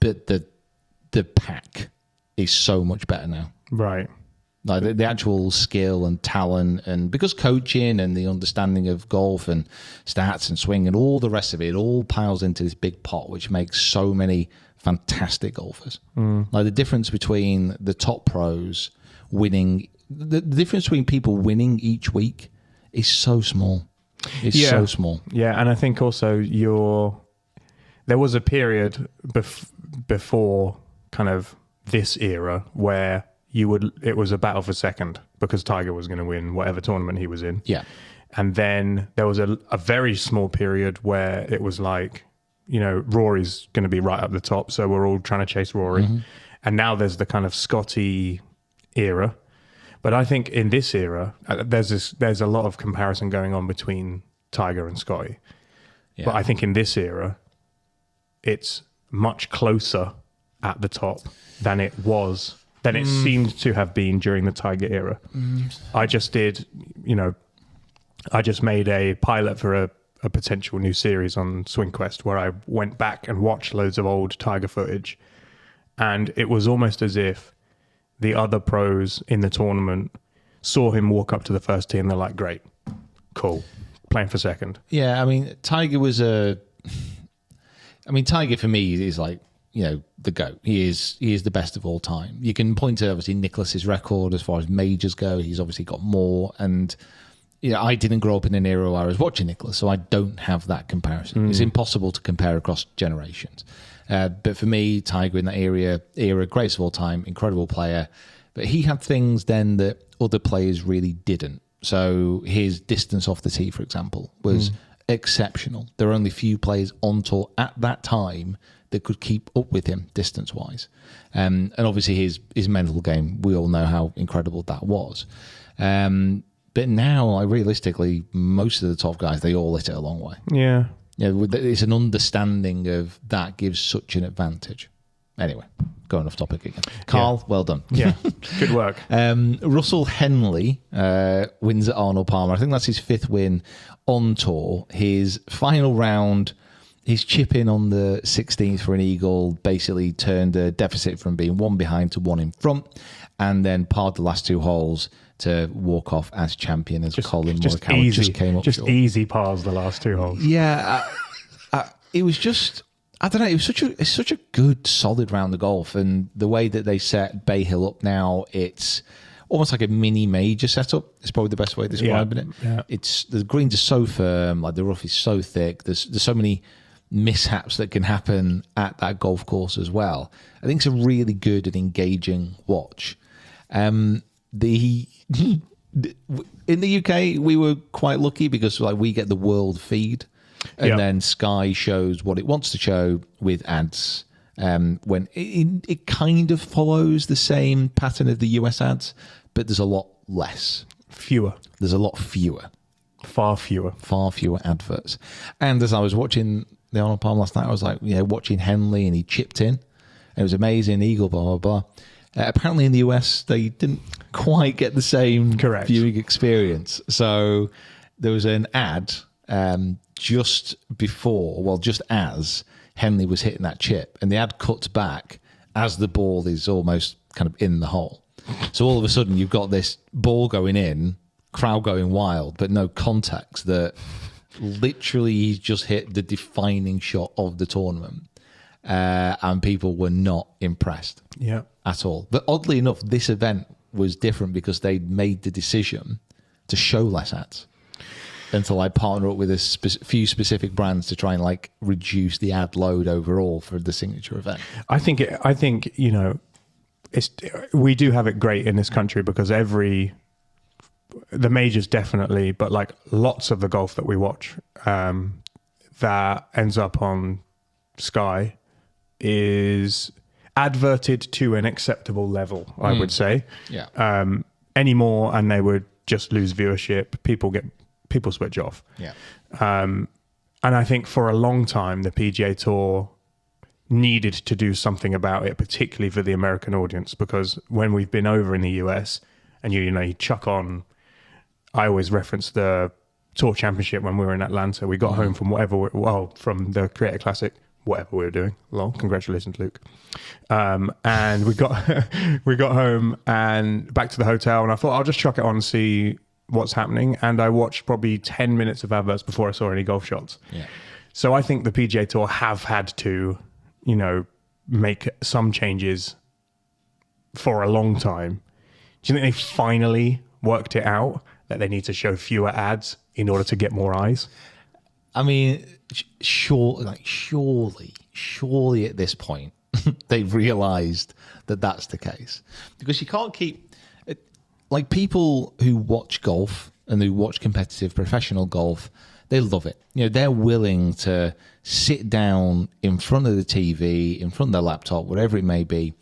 But the pack is so much better now. right. Like the actual skill and talent, and because coaching and the understanding of golf and stats and swing and all the rest of it all piles into this big pot, which makes so many fantastic golfers. Like the difference between the top pros winning the difference between people winning each week is so small. It's so small. Yeah, and I think also there was a period before kind of this era where it was a battle for second because Tiger was going to win whatever tournament he was in. Yeah. And then there was a very small period where it was like, Rory's going to be right up the top, so we're all trying to chase Rory. Mm-hmm. And now there's the kind of Scotty era. But I think in this era, there's a lot of comparison going on between Tiger and Scotty. Yeah. But I think in this era, it's much closer at the top than it seemed to have been during the Tiger era. I just made a pilot for a potential new series on Swing Quest where I went back and watched loads of old Tiger footage. And it was almost as if the other pros in the tournament saw him walk up to the first tee and they're like, great, cool, playing for second. Yeah, I mean, Tiger for me is like, the GOAT. He is the best of all time. You can point to, obviously, Nicklaus's record as far as majors go. He's obviously got more. And, I didn't grow up in an era where I was watching Nicklaus, so I don't have that comparison. It's impossible to compare across generations. But for me, Tiger in that era, greatest of all time, incredible player. But he had things then that other players really didn't. So his distance off the tee, for example, was exceptional. There were only few players on tour at that time that could keep up with him distance-wise. And obviously his mental game, we all know how incredible that was. But now, realistically, most of the top guys, they all hit it a long way. Yeah. It's an understanding of that gives such an advantage. Anyway, going off topic again. Carl, well done. Yeah, good work. Russell Henley wins at Arnold Palmer. I think that's his 5th win on tour. His final round, his chip in on the 16th for an eagle basically turned a deficit from being 1 behind to 1 in front, and then parred the last 2 holes to walk off as champion as Colin Morikawa just came up. Just short. Easy pars the last 2 holes. Yeah, it was just, I don't know, it's such a good, solid round of golf, and the way that they set Bay Hill up now, it's almost like a mini major setup. It's probably the best way of describing it. Yeah. The greens are so firm, like the rough is so thick. There's so many mishaps that can happen at that golf course as well. I think it's a really good and engaging watch. In the UK, we were quite lucky because we get the world feed, and then Sky shows what it wants to show with ads. When it kind of follows the same pattern of the US ads, but there's a lot less. Fewer. There's a lot fewer. Far fewer. Far fewer adverts. And as I was watching the Arnold Palmer last night, I was watching Henley, and he chipped in. It was amazing, eagle, blah, blah, blah. Apparently in the US, they didn't quite get the same viewing experience. So there was an ad just as Henley was hitting that chip, and the ad cuts back as the ball is almost kind of in the hole. So all of a sudden you've got this ball going in, crowd going wild, but no context that literally he's just hit the defining shot of the tournament. And people were not impressed at all. But oddly enough, this event was different because they made the decision to show less ads and to partner up with a few specific brands to try and reduce the ad load overall for the signature event. I think we do have it great in this country because the majors definitely, but lots of the golf that we watch that ends up on Sky is adverted to an acceptable level, I would say. Yeah. Anymore, and they would just lose viewership. People switch off. Yeah. And I think for a long time, the PGA Tour needed to do something about it, particularly for the American audience, because when we've been over in the US, and you chuck on, I always reference the Tour Championship when we were in Atlanta. We got home from from the Creator Classic, whatever we were doing. Lol, congratulations, Luke. And we got home and back to the hotel, and I thought I'll just chuck it on and see what's happening. And I watched probably 10 minutes of adverts before I saw any golf shots. Yeah. So I think the PGA Tour have had to, make some changes for a long time Do you think they finally worked it out that they need to show fewer ads in order to get more eyes? I mean, surely at this point, they've realised that that's the case. Because you can't keep... Like, people who watch golf and who watch competitive professional golf, they love it. You know, they're willing to sit down in front of the TV, in front of their laptop, whatever it may be,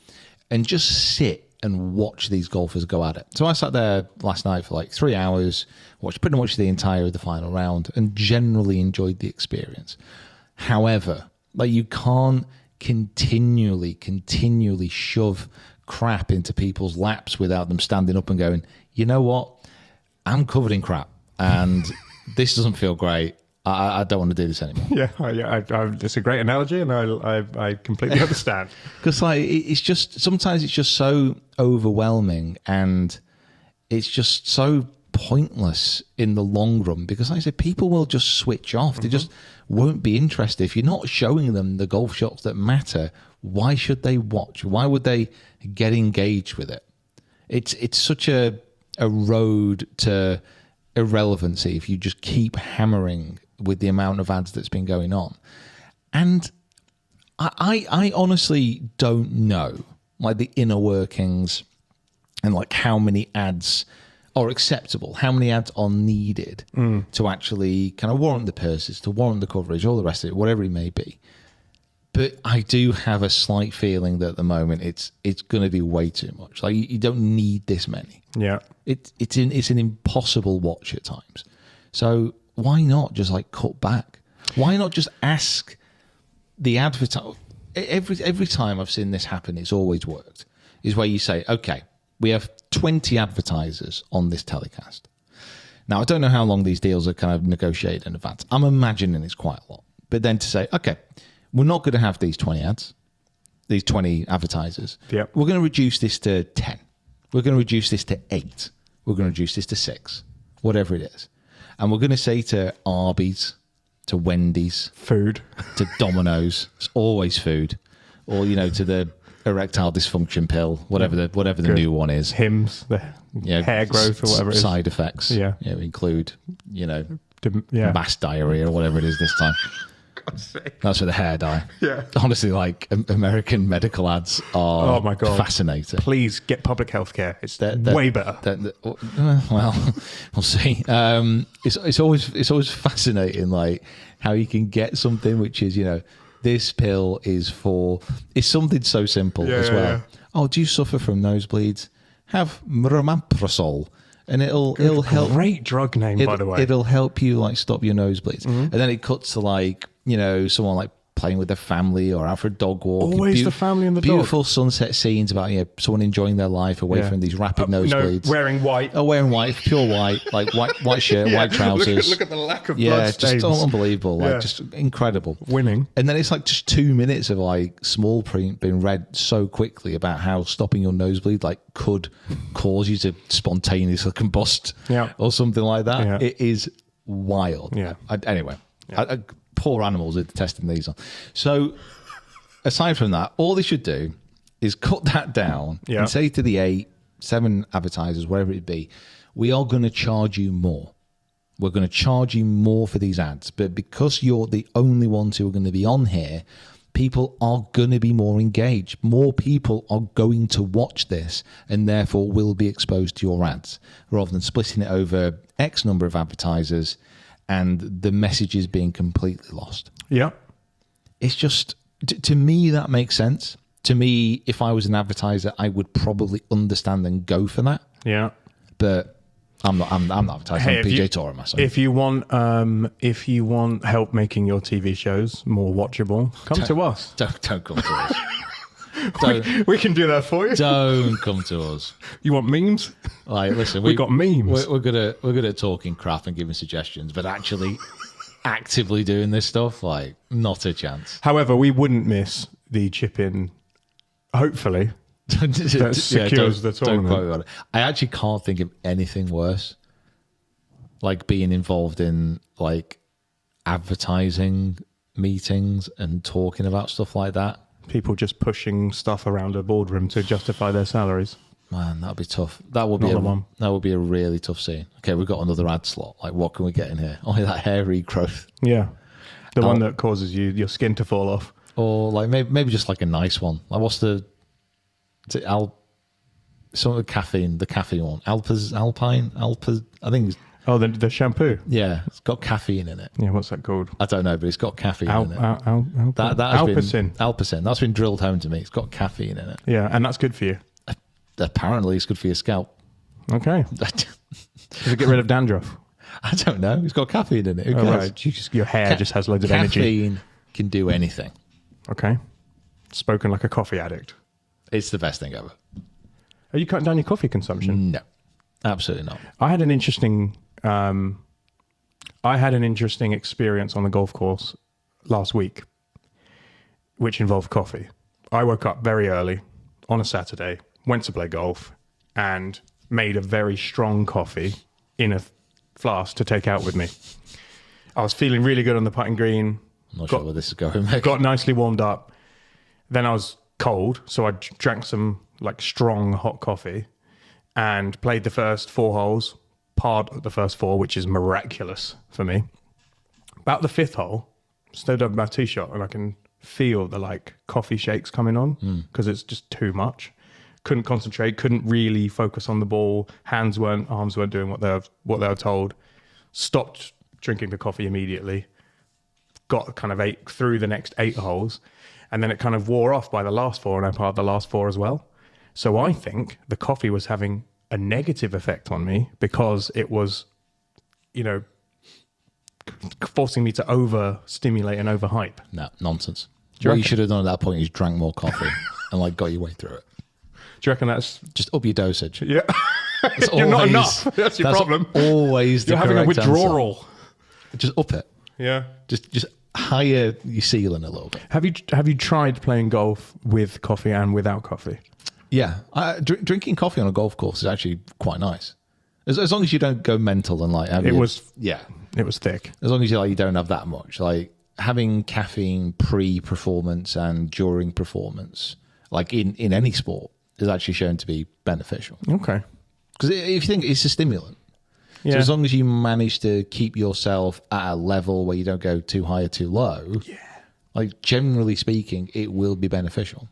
and just sit and watch these golfers go at it. So I sat there last night for like 3 hours, watched pretty much the entire of the final round, and generally enjoyed the experience. However, like, you can't continually shove crap into people's laps without them standing up and going, you know what? I'm covered in crap, and this doesn't feel great. I don't want to do this anymore. Yeah, it's a great analogy, and I completely understand. Because like, it's just, sometimes it's just so overwhelming, and it's just so pointless in the long run. Because like I said, people will just switch off. They just won't be interested. If you're not showing them the golf shots that matter, why should they watch? Why would they get engaged with it? It's such a road to irrelevancy if you just keep hammering with the amount of ads that's been going on. And I honestly don't know, like, the inner workings and like how many ads are acceptable, how many ads are needed to actually kind of warrant the purses, to warrant the coverage, all the rest of it, whatever it may be. But I do have a slight feeling that at the moment it's going to be way too much. Like, you don't need this many. Yeah, it's an impossible watch at times. So why not just like cut back? Why not just ask the advertiser? Every time I've seen this happen, it's always worked. Is where you say, okay, we have 20 advertisers on this telecast. Now, I don't know how long these deals are kind of negotiated in advance. I'm imagining it's quite a lot. But then to say, okay, we're not going to have these 20 ads, these 20 advertisers. Yep. We're going to reduce this to 10. We're going to reduce this to 8. We're going to reduce this to 6, whatever it is. And we're going to say to Arby's, to Wendy's, food, to Domino's, it's always food, or, you know, to the erectile dysfunction pill, whatever the new one is. Hims, the hair growth or whatever it is. Side effects, include, mass diarrhea or whatever it is this time. God's sake. That's for the hair dye. Yeah. Honestly, like, American medical ads are oh my God. Fascinating. Please get public health care. It's way better. Well, we'll see. It's always fascinating, like, how you can get something which is, you know, this pill is it's something so simple as well. Yeah. Oh, do you suffer from nosebleeds? Have Mramamprosol. And it'll help. Great drug name, by the way. It'll help you, like, stop your nosebleeds. And then it cuts to, like, you know, someone like playing with their family or out for a dog walk. Always the family and the beautiful dog. sunset scenes about, you know, someone enjoying their life away from these rapid nosebleeds. No, wearing white. Oh, wearing white, pure white, like white shirt, white trousers. Look at the lack of blood stains. Just unbelievable, like, just incredible. Winning. And then it's like just 2 minutes of like small print being read so quickly about how stopping your nosebleed like could cause you to spontaneously combust or something like that. Yeah. It is wild. Yeah. Anyway. Poor animals are testing these on. So aside from that, all they should do is cut that down and say to the 8, 7 advertisers, wherever it be, we are going to charge you more. We're going to charge you more for these ads. But because you're the only ones who are going to be on here, people are going to be more engaged. More people are going to watch this and therefore will be exposed to your ads, rather than splitting it over X number of advertisers and the message is being completely lost. Yeah. It's just, to me, that makes sense. To me, if I was an advertiser, I would probably understand and go for that. Yeah. But I'm not advertising on PGA Tour myself. If you want help making your TV shows more watchable, come to us. Don't come to us. We can do that for you. Don't come to us. You want memes? Like, listen, we got memes. We're good at talking crap and giving suggestions, but actually actively doing this stuff, like, not a chance. However, we wouldn't miss the chip in, hopefully, that secures the tournament. Don't quote me on it. I actually can't think of anything worse, like being involved in like advertising meetings and talking about stuff like that. People just pushing stuff around a boardroom to justify their salaries. Man, that'd be tough. That would be a really tough scene. Okay, we've got another ad slot. Like, what can we get in here? Oh, that hair regrowth. Yeah. The one that causes your skin to fall off. Or like maybe just like a nice one. Like what's the some of the caffeine one. Alpine, I think it's, oh, the shampoo. Yeah, it's got caffeine in it. Yeah, what's that called? I don't know, but it's got caffeine in it. Alpacin. Alpacin. That's been drilled home to me. It's got caffeine in it. Yeah, and that's good for you. Apparently, it's good for your scalp. Okay. Does it get rid of dandruff? I don't know. It's got caffeine in it. Who cares? Right. Your hair just has loads of energy. Caffeine can do anything. Okay. Spoken like a coffee addict. It's the best thing ever. Are you cutting down your coffee consumption? No, absolutely not. I had an interesting experience on the golf course last week, which involved coffee. I woke up very early on a Saturday, went to play golf, and made a very strong coffee in a flask to take out with me. I was feeling really good on the putting green. I'm not sure where this is going, mate. Got nicely warmed up. Then I was cold, so I drank some like strong hot coffee and played the first 4 holes, parred the first 4, which is miraculous for me. About the 5th hole, stood up my tee shot and I can feel the like coffee shakes coming on because it's just too much. Couldn't concentrate, couldn't really focus on the ball. Arms weren't doing what they were told. Stopped drinking the coffee immediately. Got kind of through the next 8 holes, and then it kind of wore off by the last 4, and I parred the last 4 as well. So I think the coffee was having a negative effect on me because it was, forcing me to overstimulate and overhype. No, nonsense. What you should have done at that point is drank more coffee and like got your way through it. Do you reckon that's just up your dosage? Yeah, you're not enough. That's your problem. Always the you're having a correct withdrawal. Answer. Just up it. Yeah, just higher your ceiling a little bit. Have you tried playing golf with coffee and without coffee? Yeah, drinking coffee on a golf course is actually quite nice, as long as you don't go mental and like have it was thick. As long as you don't have that much, like having caffeine pre-performance and during performance, like in any sport, is actually shown to be beneficial. Okay, because if you think it's a stimulant, yeah. So as long as you manage to keep yourself at a level where you don't go too high or too low, yeah, like generally speaking, it will be beneficial.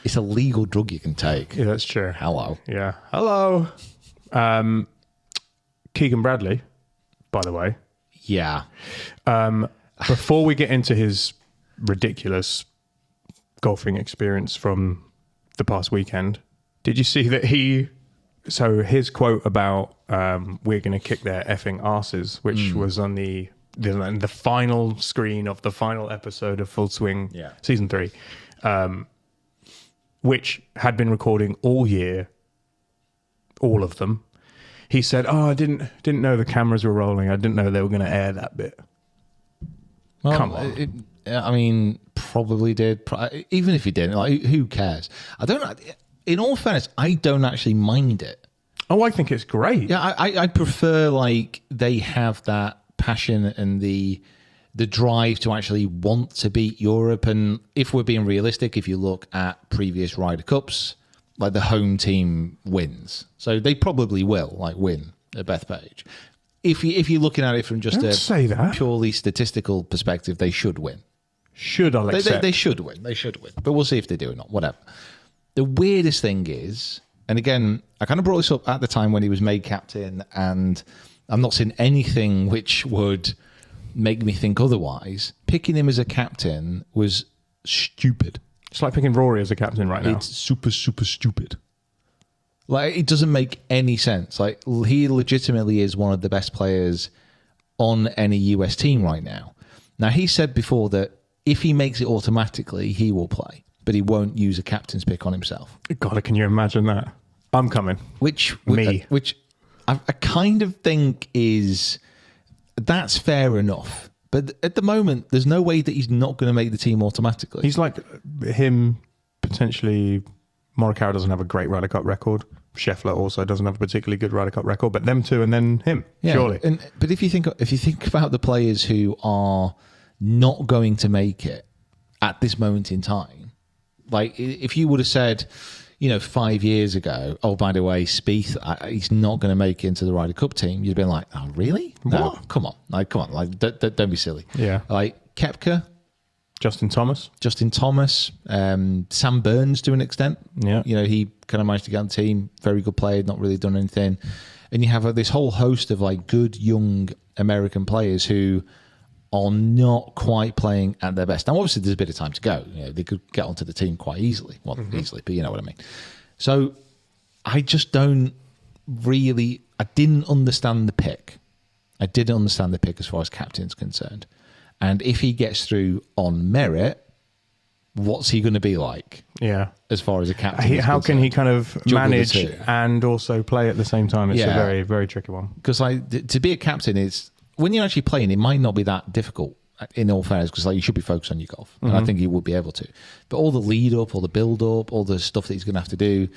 It's a legal drug you can take. Yeah, that's true. Hello. Yeah. Hello. Keegan Bradley, by the way. Yeah. Before we get into his ridiculous golfing experience from the past weekend, did you see that his quote about we're going to kick their effing arses, which was on the final screen of the final episode of Full Swing Season 3, which had been recording all year, all of them. He said, I didn't know the cameras were rolling. I didn't know they were going to air that bit. Well, come on. I mean, probably did. Even if he didn't, like, who cares? I don't. In all fairness, I don't actually mind it. Oh, I think it's great. Yeah, I prefer like they have that passion and the drive to actually want to beat Europe. And if we're being realistic, if you look at previous Ryder Cups, like the home team wins, so they probably will win at Bethpage. If you're looking at it from just a purely statistical perspective, they should win. I'll accept. They should win. They should win. But we'll see if they do or not. Whatever. The weirdest thing is, and again, I kind of brought this up at the time when he was made captain, and I'm not seeing anything which would make me think otherwise. Picking him as a captain was stupid. It's like picking Rory as a captain right now. It's super, super stupid. Like, it doesn't make any sense. Like, he legitimately is one of the best players on any US team right now. Now, he said before that if he makes it automatically, he will play, but he won't use a captain's pick on himself. God, can you imagine that? I'm coming. Which I kind of think that's fair enough. But at the moment, there's no way that he's not going to make the team automatically. He's like him, potentially. Morikawa doesn't have a great Ryder Cup record. Scheffler also doesn't have a particularly good Ryder Cup record. But them two and then him, surely. But if you think about the players who are not going to make it at this moment in time, like if you would have said, 5 years ago, oh, by the way, Spieth, he's not going to make it into the Ryder Cup team, you'd been like, oh, really? No, What? come on. Don't be silly. Yeah. Like, Koepka, Justin Thomas. Sam Burns to an extent. Yeah. He kind of managed to get on the team. Very good player, not really done anything. And you have this whole host of like good young American players who are not quite playing at their best. Now, obviously, there's a bit of time to go. They could get onto the team quite easily. Well, easily, but you know what I mean. So I just don't really... I didn't understand the pick. I didn't understand the pick as far as captain's concerned. And if he gets through on merit, what's he going to be like? Yeah. As far as a captain How can he kind of Juggle the manage two. and also play at the same time? It's a Yeah. very, very tricky one. Because to be a captain is... When you're actually playing, it might not be that difficult, in all fairness, because you should be focused on your golf. And I think he would be able to. But all the lead up, all the build up, all the stuff that he's going to have to do,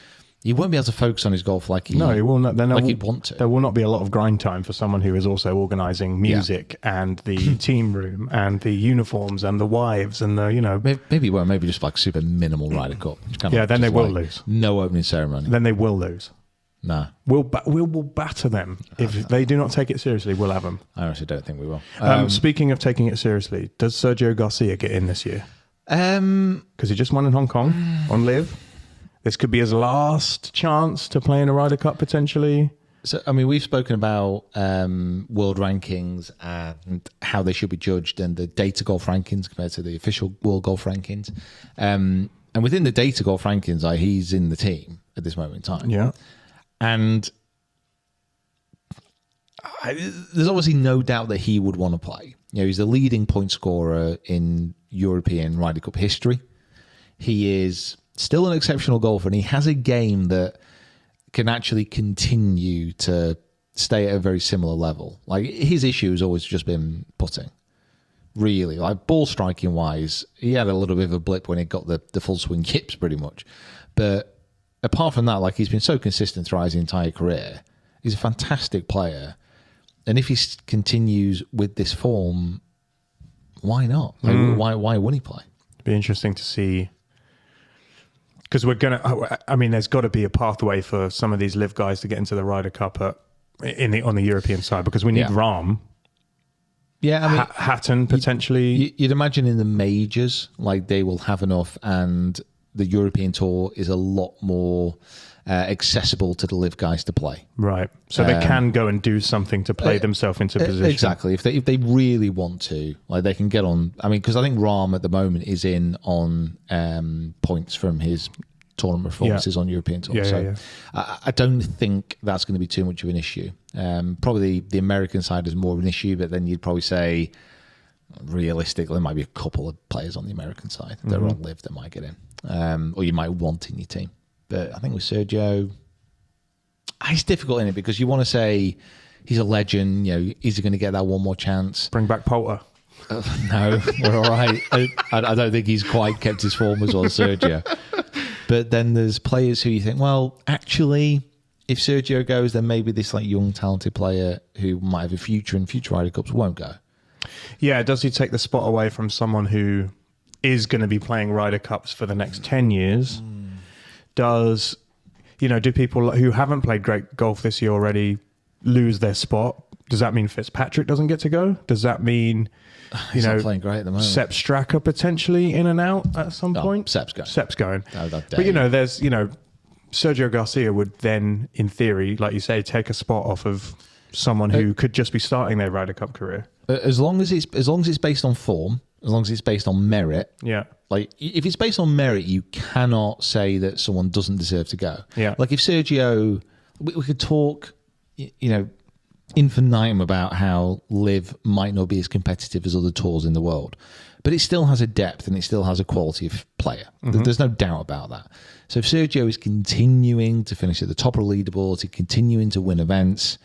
he won't be able to focus on his golf like he No, he will not. he'd want to. There will not be a lot of grind time for someone who is also organising music and the team room and the uniforms and the wives and the Maybe just like super minimal Ryder Cup. Yeah, then they will lose. No opening ceremony. Then they will lose. Nah. We'll batter them if they do not take it seriously. We'll have them. I honestly don't think we will. Speaking of taking it seriously, does Sergio Garcia get in this year? Um, Because he just won in Hong Kong on Live. This could be his last chance to play in a Ryder Cup potentially. So, I mean, we've spoken about world rankings and how they should be judged and the data golf rankings compared to the official world golf rankings. And within the data golf rankings, he's in the team at this moment in time. Yeah. And there's obviously no doubt that he would want to play. He's the leading point scorer in European Ryder Cup history. He is still an exceptional golfer, and he has a game that can actually continue to stay at a very similar level. Like, his issue has always just been putting. Really, like ball striking wise, he had a little bit of a blip when he got the full swing yips, pretty much. But apart from that, like, he's been so consistent throughout his entire career. He's a fantastic player. And if he continues with this form, why not? Like, why wouldn't he play? It'd be interesting to see. Because there's got to be a pathway for some of these live guys to get into the Ryder Cup on the European side, because we need Rahm. Yeah, I mean, Hatton potentially. You'd imagine in the majors, like, they will have enough, and the European Tour is a lot more accessible to the live guys to play. Right. So they can go and do something to play themselves into position. Exactly. If they really want to, like, they can get on. I mean, because I think Rahm at the moment is in on points from his tournament performances on European Tour. I don't think that's going to be too much of an issue. Probably the American side is more of an issue, but then you'd probably say, realistically, there might be a couple of players on the American side that are on live that might get in. Or you might want in your team. But I think with Sergio, it's difficult in it because you want to say he's a legend. Is he going to get that one more chance? Bring back Poulter. No, we're all right. I don't think he's quite kept his form as well as Sergio. But then there's players who you think, well, actually, if Sergio goes, then maybe this like young, talented player who might have a future in future Ryder Cups won't go. Yeah, does he take the spot away from someone who is going to be playing Ryder Cups for the next 10 years? Do people who haven't played great golf this year already lose their spot? Does that mean Fitzpatrick doesn't get to go? Does that mean, He's not playing great at the moment. Sepp Straka potentially in and out at some point? Sepp's going. But, there's, Sergio Garcia would then, in theory, like you say, take a spot off of someone who could just be starting their Ryder Cup career. As long as it's based on form, as long as it's based on merit. Yeah. Like, if it's based on merit, you cannot say that someone doesn't deserve to go. Yeah. Like, if Sergio, we could talk, infinitum about how live might not be as competitive as other tours in the world, but it still has a depth and it still has a quality of player. There's no doubt about that. So if Sergio is continuing to finish at the top of the leaderboard, he's continuing to win events,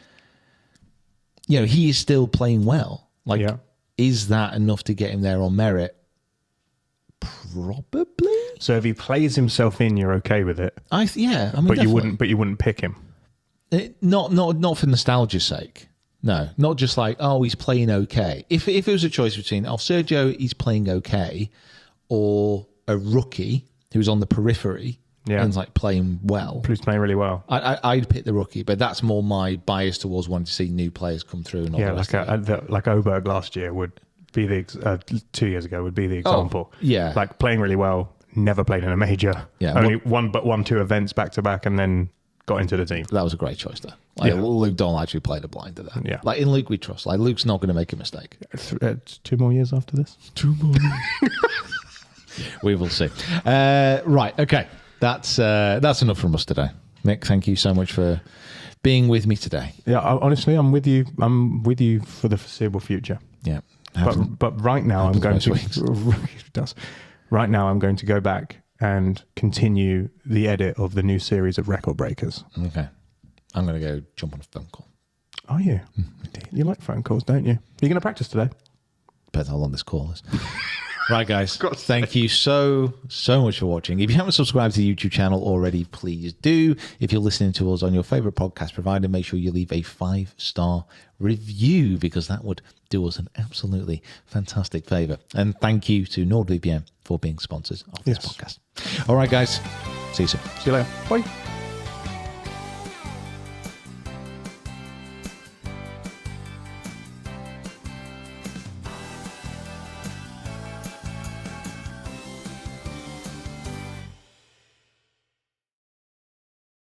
he is still playing well. Like, is that enough to get him there on merit? Probably. So if he plays himself in, you're okay with it. I mean, but definitely. you wouldn't pick him. Not for nostalgia's sake. No, not just like, oh, he's playing okay. If it was a choice between, Sergio, he's playing okay, or a rookie who's on the periphery Yeah. and like playing well. Who's playing really well. I'd pick the rookie, but that's more my bias towards wanting to see new players come through. And all Yeah, the rest of it. like Oberg last year would be the 2 years ago would be the example. yeah. Like playing really well, never played in a major. Yeah, only won 2 events back to back, and then got into the team. That was a great choice there. Like, Yeah. Luke Donald actually played a blind to that. Yeah. Like in Luke we trust. Like Luke's not going to make a mistake. 2 more years after this. 2 more. We will see. Right. Okay. That's enough from us today. Mick, thank you so much for being with me today. Yeah, honestly, I'm with you. I'm with you for the foreseeable future. Yeah. But right now I'm going to it does. Right now I'm going to go back and continue the edit of the new series of Record Breakers. Okay. I'm going to go jump on a phone call. Are you? You like phone calls, don't you? You're going to practice today? Depends how long this call is. Right, guys. Thank you so much for watching. If you haven't subscribed to the YouTube channel already, please do. If you're listening to us on your favorite podcast provider, make sure you leave a 5-star review, because that would do us an absolutely fantastic favor. And thank you to NordVPN for being sponsors of this podcast. All right, guys. See you soon. See you later. Bye.